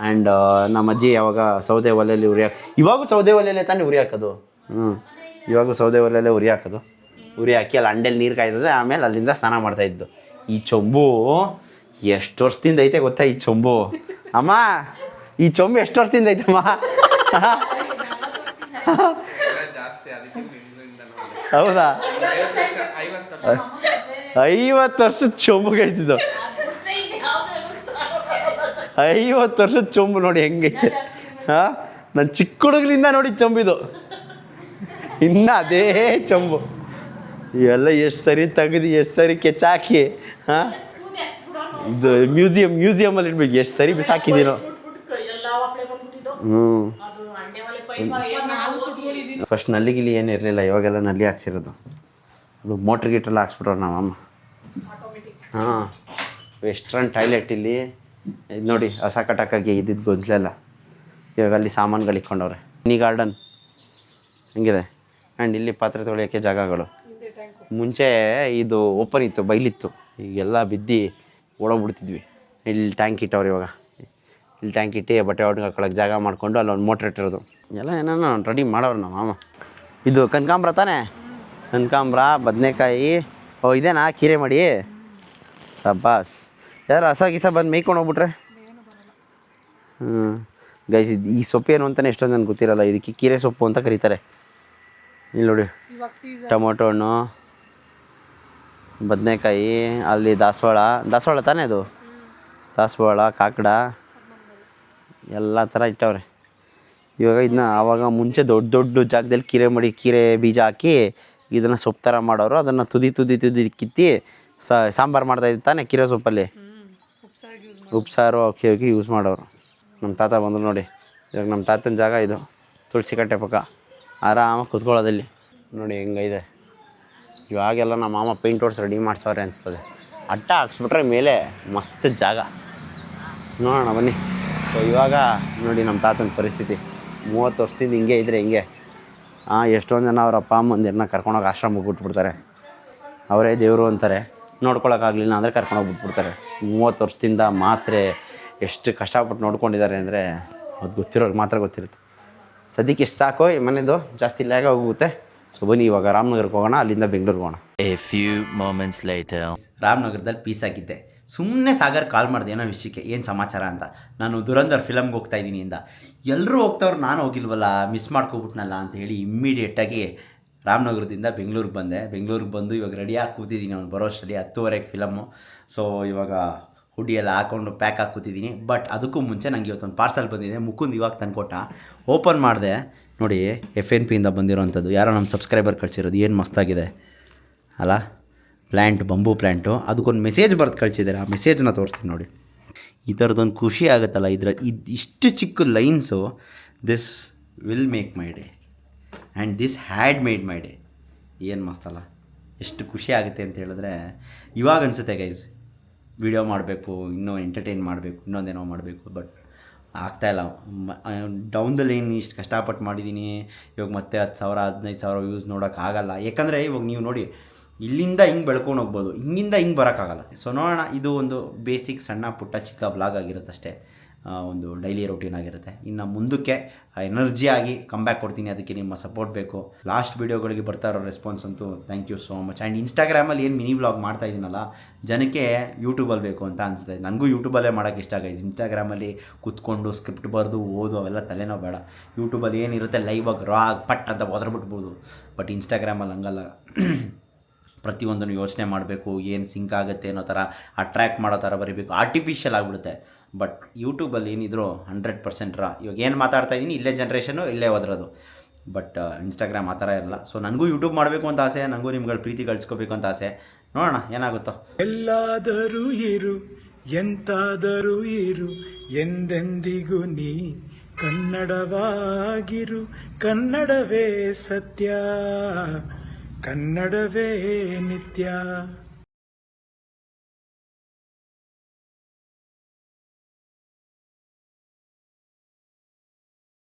ಆ್ಯಂಡ್ ನಮ್ಮ ಅಜ್ಜಿ ಯಾವಾಗ ಸೌದೆ ಒಲೆಯಲ್ಲಿ ಇವಾಗೂ ಸೌದೆ ಒಲೆಯಲ್ಲೇ ತಾನೇ ಉರಿ ಹಾಕೋದು. ಇವಾಗೂ ಸೌದೆ ಒಲೆಯಲ್ಲೇ ಉರಿ ಹಾಕೋದು. ಉರಿ ಹಾಕಿ ಅಲ್ಲಿ ಅಂಡೇಲಿ ನೀರು ಕಾಯ್ತದೆ. ಆಮೇಲೆ ಅಲ್ಲಿಂದ ಸ್ನಾನ ಮಾಡ್ತಾಯಿದ್ದು. ಈ ಚೊಂಬು ಎಷ್ಟು ವರ್ಷದಿಂದ ಐತೆ ಗೊತ್ತಾ ಈ ಚೊಂಬು? ಅಮ್ಮ ಈ ಚೊಂಬು ಎಷ್ಟು ವರ್ಷದಿಂದ ಐತಮ್ಮ? ಹೌದಾ? 50 ವರ್ಷದ ಚೊಂಬು ಗೈಸಿದ್ದು. 50 ವರ್ಷದ ಚೊಂಬು ನೋಡಿ ಹೆಂಗೈತೆ. ನಾನು ಚಿಕ್ಕ ಹುಡುಗರಿಂದ ನೋಡಿ ಚೊಂಬಿದು. ಇನ್ನು ಅದೇ ಚೊಂಬು. ಇವೆಲ್ಲ ಎಷ್ಟು ಸರಿ ತೆಗೆದು ಎಷ್ಟು ಸರಿ ಕೆಚ್ಚಾಕಿ ಇದು ಮ್ಯೂಸಿಯಮಲ್ಲಿ ಇಡ್ಬೇಕು. ಎಷ್ಟು ಸರಿ ಬಿಸಾಕಿದ್ದೀನೋ. ಫಸ್ಟ್ ನಲ್ಲಿಗಿಲ್ಲಿ ಏನು ಇರಲಿಲ್ಲ. ಇವಾಗೆಲ್ಲ ನಲ್ಲಿ ಹಾಕ್ಸಿರೋದು. ಅದು ಮೋಟ್ರ್ ಗೀಟ್ರೆಲ್ಲ ಹಾಕ್ಸ್ಬಿಟ್ರು ನಮ್ಮ ಅಮ್ಮ. ವೆಸ್ಟ್ರನ್ ಟಾಯ್ಲೆಟ್ ಇಲ್ಲಿ. ಇದು ನೋಡಿ ಹೊಸ ಕಟಕಾಗಿ ಇದ್ದಿದ್ದು ಗೊಂದಲೆಲ್ಲ. ಇವಾಗ ಅಲ್ಲಿ ಸಾಮಾನುಗಳು ಇಟ್ಕೊಂಡವ್ರೆ. ಮಿನಿ ಗಾರ್ಡನ್ ಹೆಂಗಿದೆ. ಆ್ಯಂಡ್ ಇಲ್ಲಿ ಪಾತ್ರೆ ತೊಳೆಯೋಕ್ಕೆ ಜಾಗಗಳು. ಮುಂಚೆ ಇದು ಓಪನ್ ಇತ್ತು, ಬೈಲಿತ್ತು. ಈಗೆಲ್ಲ ಬಿದ್ದು ಓಡೋಗ್ಬಿಡ್ತಿದ್ವಿ. ಇಲ್ಲಿ ಟ್ಯಾಂಕ್ ಇಟ್ಟವ್ರು ಇವಾಗ. ಇಲ್ಲಿ ಟ್ಯಾಂಕ್ ಇಟ್ಟು ಬಟ್ಟೆ ಹಾಕೊಳ್ಳೋಕೆ ಜಾಗ ಮಾಡಿಕೊಂಡು ಅಲ್ಲೊಂದು ಮೋಟ್ರ್ ಇಟ್ಟಿರೋದು. ಎಲ್ಲ ಏನೇನೋ ರೆಡಿ ಮಾಡೋರು ನಮ್ಮ ಮಾಮ. ಇದು ಕನಕಾಂಬ್ರ ತಾನೇ? ಕನಕಾಂಬ್ರ, ಬದನೆಕಾಯಿ. ಓ ಇದೇನಾ ಕೀರೆ ಮಾಡಿ? ಸಬ್ಬಾಸ್. ಯಾರು ಹಸ ಗಿಸ ಬಂದು ಮೇಯ್ಕೊಂಡು ಹೋಗ್ಬಿಟ್ರೆ? ಗೈಸ್ ಈ ಸೊಪ್ಪು ಏನು ಅಂತಲೇ ಎಷ್ಟೊಂದು ನನಗೆ ಗೊತ್ತಿರಲ್ಲ. ಇದಕ್ಕೆ ಕೀರೆ ಸೊಪ್ಪು ಅಂತ ಕರೀತಾರೆ. ಇಲ್ಲಿ ನೋಡಿ, ಇವಾಗ ಸೀಸನ್. ಟೊಮೊಟೊ ಹಣ್ಣು, ಬದನೆಕಾಯಿ, ಅಲ್ಲಿ ದಾಸವಾಳ ತಾನೇ ಅದು, ದಾಸವಾಳ, ಕಾಕಡ ಎಲ್ಲ ಥರ ಇಟ್ಟವ್ರೆ. ಇವಾಗ ಇದನ್ನ ಆವಾಗ ಮುಂಚೆ ದೊಡ್ಡ ದೊಡ್ಡ ಜಾಗದಲ್ಲಿ ಕೀರೆ ಬೀಜ ಹಾಕಿ ಇದನ್ನು ಸೊಪ್ಪು ಥರ ಮಾಡೋರು. ಅದನ್ನು ತುದಿ ಕಿತ್ತಿ ಸಾಂಬಾರು ಮಾಡ್ತಾಯಿದ್ದು ತಾನೇ ಕೀರೆ ಸೊಪ್ಪಲ್ಲಿ, ಉಪ್ಸಾರು ಅಕ್ಕಿ ಯೂಸ್ ಮಾಡೋರು. ನಮ್ಮ ತಾತ ಬಂದರು ನೋಡಿ. ಇವಾಗ ನಮ್ಮ ತಾತನ ಜಾಗ ಇದು, ತುಳಸಿ ಕಟ್ಟೆ ಪಕ್ಕ ಆರಾಮಾಗಿ ಕುತ್ಕೊಳ್ಳೋದಲ್ಲಿ ನೋಡಿ ಹೆಂಗೈದೆ. ಇವಾಗೆಲ್ಲ ನಮ್ಮ ಮಾಮ ಪೇಂಟ್ ಹೊಡ್ಸಿ ರೆಡಿ ಮಾಡ್ಸವ್ರೆ ಅನಿಸ್ತದೆ. ಅಟ್ಟ ಹಾಕ್ಸ್ಬಿಟ್ರೆ ಮೇಲೆ ಮಸ್ತ್ ಜಾಗ. ನೋಡೋಣ ಬನ್ನಿ. ಸೊ ಇವಾಗ ನೋಡಿ ನಮ್ಮ ತಾತನ ಪರಿಸ್ಥಿತಿ. 30 ವರ್ಷದಿಂದ ಹಿಂಗೆ ಇದ್ದರೆ ಹಿಂಗೆ. ಎಷ್ಟೊಂದು ಜನ ಅವ್ರ ಅಪ್ಪ ಅಮ್ಮಂದಿರನ್ನ ಕರ್ಕೊಂಡೋಗಿ ಆಶ್ರಮಕ್ಕೆ ಬಿಟ್ಬಿಡ್ತಾರೆ. ಅವರೇ ದೇವರು ಅಂತಾರೆ. ನೋಡ್ಕೊಳಕ್ಕಾಗಲಿಲ್ಲ ಅಂದರೆ ಕರ್ಕೊಂಡೋಗಿ ಬಿಟ್ಬಿಡ್ತಾರೆ. 30 ವರ್ಷದಿಂದ ಮಾತ್ರೆ ಎಷ್ಟು ಕಷ್ಟಪಟ್ಟು ನೋಡ್ಕೊಂಡಿದ್ದಾರೆ ಅಂದರೆ ಅದು ಗೊತ್ತಿರೋರಿಗೆ ಮಾತ್ರ ಗೊತ್ತಿರುತ್ತೆ. ಸದ್ಯಕ್ಕೆ ಇಷ್ಟು ಸಾಕು. ಮನೆಯದು ಜಾಸ್ತಿ ಲ್ಯಾಗ ಹೋಗುತ್ತೆ. ಸೊ ಬನ್ನಿ ಇವಾಗ ರಾಮನಗರಕ್ಕೆ ಹೋಗೋಣ, ಅಲ್ಲಿಂದ ಬೆಂಗಳೂರಿಗೆ ಹೋಗೋಣ. A few moments later. ರಾಮನಗರದಲ್ಲಿ ಪೀಸ್ ಆಗಿದ್ದೆ. ಸುಮ್ಮನೆ ಸಾಗರ್ ಕಾಲ್ ಮಾಡಿದೆ ಏನೋ ವಿಷಯಕ್ಕೆ, ಏನು ಸಮಾಚಾರ ಅಂತ. ನಾನು ದುರಂಧರ್ ಫಿಲಮ್ಗೆ ಹೋಗ್ತಾ ಇದ್ದೀನಿ ಇಂದ. ಎಲ್ಲರೂ ಹೋಗ್ತವ್ರು, ನಾನು ಹೋಗಿಲ್ವಲ್ಲ, ಮಿಸ್ ಮಾಡ್ಕೊಬಿಟ್ನಲ್ಲ ಅಂತ ಹೇಳಿ ಇಮ್ಮಿಡಿಯೇಟಾಗಿ ರಾಮನಗರದಿಂದ ಬೆಂಗಳೂರಿಗೆ ಬಂದೆ. ಬೆಂಗಳೂರಿಗೆ ಬಂದು ಇವಾಗ ರೆಡಿಯಾಗಿ ಕೂತಿದ್ದೀನಿ. ಅವ್ನು ಬರೋಷ್ಟರಲ್ಲಿ 10:30 ಫಿಲಮ್ಮು. ಸೊ ಇವಾಗ ಹುಡಿ ಎಲ್ಲ ಹಾಕ್ಕೊಂಡು ಪ್ಯಾಕ್ ಹಾಕಿ ಕೂತಿದ್ದೀನಿ. ಬಟ್ ಅದಕ್ಕೂ ಮುಂಚೆ ನನಗೆ ಇವತ್ತೊಂದು ಪಾರ್ಸಲ್ ಬಂದಿದೆ. ಮುಕುಂದ್ ಇವಾಗ ತಂದುಕೊಟ್ಟ. ಓಪನ್ ಮಾಡಿದೆ ನೋಡಿ, FNPಯಿಂದ ಬಂದಿರೋವಂಥದ್ದು. ಯಾರೋ ನಮ್ಮ ಸಬ್ಸ್ಕ್ರೈಬರ್ ಕಳಿಸಿರೋದು. ಏನು ಮಸ್ತಾಗಿದೆ ಅಲ್ಲ, ಬಂಬೂ ಪ್ಲ್ಯಾಂಟು. ಅದಕ್ಕೊಂದು ಮೆಸೇಜ್ ಬರೆದು ಕಳಿಸಿದ್ದಾರೆ. ಆ ಮೆಸೇಜ್ನ ತೋರಿಸ್ತೀನಿ ನೋಡಿ. ಈ ಥರದ್ದೊಂದು ಖುಷಿ ಆಗುತ್ತಲ್ಲ ಇಷ್ಟು ಚಿಕ್ಕ lines. This will make my day and this had made my day. ಏನು ಮಸ್ತಲ್ಲ, ಎಷ್ಟು ಖುಷಿ ಆಗುತ್ತೆ ಅಂತ ಹೇಳಿದ್ರೆ ಇವಾಗ ಅನಿಸುತ್ತೆ ಗೈಸ್. ವಿಡಿಯೋ ಮಾಡಬೇಕು, ಇನ್ನೂ ಎಂಟರ್ಟೈನ್ ಮಾಡಬೇಕು, ಇನ್ನೊಂದೇನೋ ಮಾಡಬೇಕು. ಬಟ್ ಆಗ್ತಾಯಿಲ್ಲ. ಡೌನ್ ದ ಲೈನ್ ಇಷ್ಟು ಕಷ್ಟಪಟ್ಟು ಮಾಡಿದ್ದೀನಿ. ಇವಾಗ ಮತ್ತೆ 10,000 15,000 ವ್ಯೂಸ್ ನೋಡೋಕ್ಕಾಗಲ್ಲ. ಯಾಕಂದರೆ ಇವಾಗ ನೀವು ನೋಡಿ, ಇಲ್ಲಿಂದ ಹಿಂಗೆ ಬೆಳ್ಕೊಂಡು ಹೋಗ್ಬೋದು, ಹಿಂಗಿಂದ ಹಿಂಗೆ ಬರೋಕ್ಕಾಗಲ್ಲ. ಸೊ ನೋಡೋಣ. ಇದು ಒಂದು ಬೇಸಿಕ್ ಸಣ್ಣ ಪುಟ್ಟ ಚಿಕ್ಕ ವ್ಲಾಗ್ ಆಗಿರುತ್ತೆ ಅಷ್ಟೇ. ಒಂದು ಡೈಲಿ ರೊಟೀನ್ ಆಗಿರುತ್ತೆ. ಇನ್ನು ಮುಂದಕ್ಕೆ ಎನರ್ಜಿಯಾಗಿ ಕಂಬ್ಯಾಕ್ ಕೊಡ್ತೀನಿ. ಅದಕ್ಕೆ ನಿಮ್ಮ ಸಪೋರ್ಟ್ ಬೇಕು. ಲಾಸ್ಟ್ ವೀಡಿಯೋಗಳಿಗೆ ಬರ್ತಾ ಇರೋ ರೆಸ್ಪಾನ್ಸ್ ಅಂತೂ thank you so much. And ಇನ್ಸ್ಟಾಗ್ರಾಮಲ್ಲಿ ಏನು ಮಿನಿ ವ್ಲಾಗ್ ಮಾಡ್ತಾ ಇದ್ದೀನಲ್ಲ, ಜನಕ್ಕೆ ಯೂಟ್ಯೂಬಲ್ಲಿ ಬೇಕು ಅಂತ ಅನಿಸುತ್ತೆ. ನನಗೂ ಯೂಟ್ಯೂಬಲ್ಲೇ ಮಾಡೋಕ್ಕೆ ಇಷ್ಟ ಗೈಸ್. ಇನ್ಸ್ಟಾಗ್ರಾಮಲ್ಲಿ ಕೂತ್ಕೊಂಡು ಸ್ಕ್ರಿಪ್ಟ್ ಬರೆದು ಓದು ಅವೆಲ್ಲ ತಲೆನೋ ಬೇಡ. ಯೂಟ್ಯೂಬಲ್ಲಿ ಏನಿರುತ್ತೆ ಲೈವಾಗಿ ಪಟ್ ಅಂತ ಒದರ್ಬಿಟ್ಬೋದು. ಬಟ್ ಇನ್ಸ್ಟಾಗ್ರಾಮಲ್ಲಿ ಹಂಗಲ್ಲ. ಪ್ರತಿಯೊಂದನ್ನು ಯೋಚನೆ ಮಾಡಬೇಕು, ಏನು ಸಿಂಕ್ ಆಗುತ್ತೆ ಅನ್ನೋ ಥರ, ಅಟ್ರ್ಯಾಕ್ಟ್ ಮಾಡೋ ಥರ ಬರೀಬೇಕು. ಆರ್ಟಿಫಿಷಿಯಲ್ ಆಗಿಬಿಡುತ್ತೆ. ಬಟ್ ಯೂಟ್ಯೂಬಲ್ಲಿ ಏನಿದ್ರು 100% ಇವಾಗ ಏನು ಮಾತಾಡ್ತಾ ಇದ್ದೀನಿ ಇಲ್ಲೇ ಜನ್ರೇಷನು ಇಲ್ಲೇ ಓದಿರೋದು. ಬಟ್ ಇನ್ಸ್ಟಾಗ್ರಾಮ್ ಆ ಥರ ಇರಲ್ಲ. ಸೊ ನನಗೂ ಯೂಟ್ಯೂಬ್ ಮಾಡಬೇಕು ಅಂತ ಆಸೆ, ನನಗೂ ನಿಮ್ಗಳ ಪ್ರೀತಿ ಗಳಿಸ್ಕೋಬೇಕು ಅಂತ ಆಸೆ. ನೋಡೋಣ ಏನಾಗುತ್ತೋ. ಎಲ್ಲಾದರೂ ಇರು, ಎಂತಾದರೂ ಇರು, ಎಂದೆಂದಿಗೂ ನೀ ಕನ್ನಡವಾಗಿರು. ಕನ್ನಡವೇ ಸತ್ಯ, ಕನ್ನಡವೇ ನಿತ್ಯ.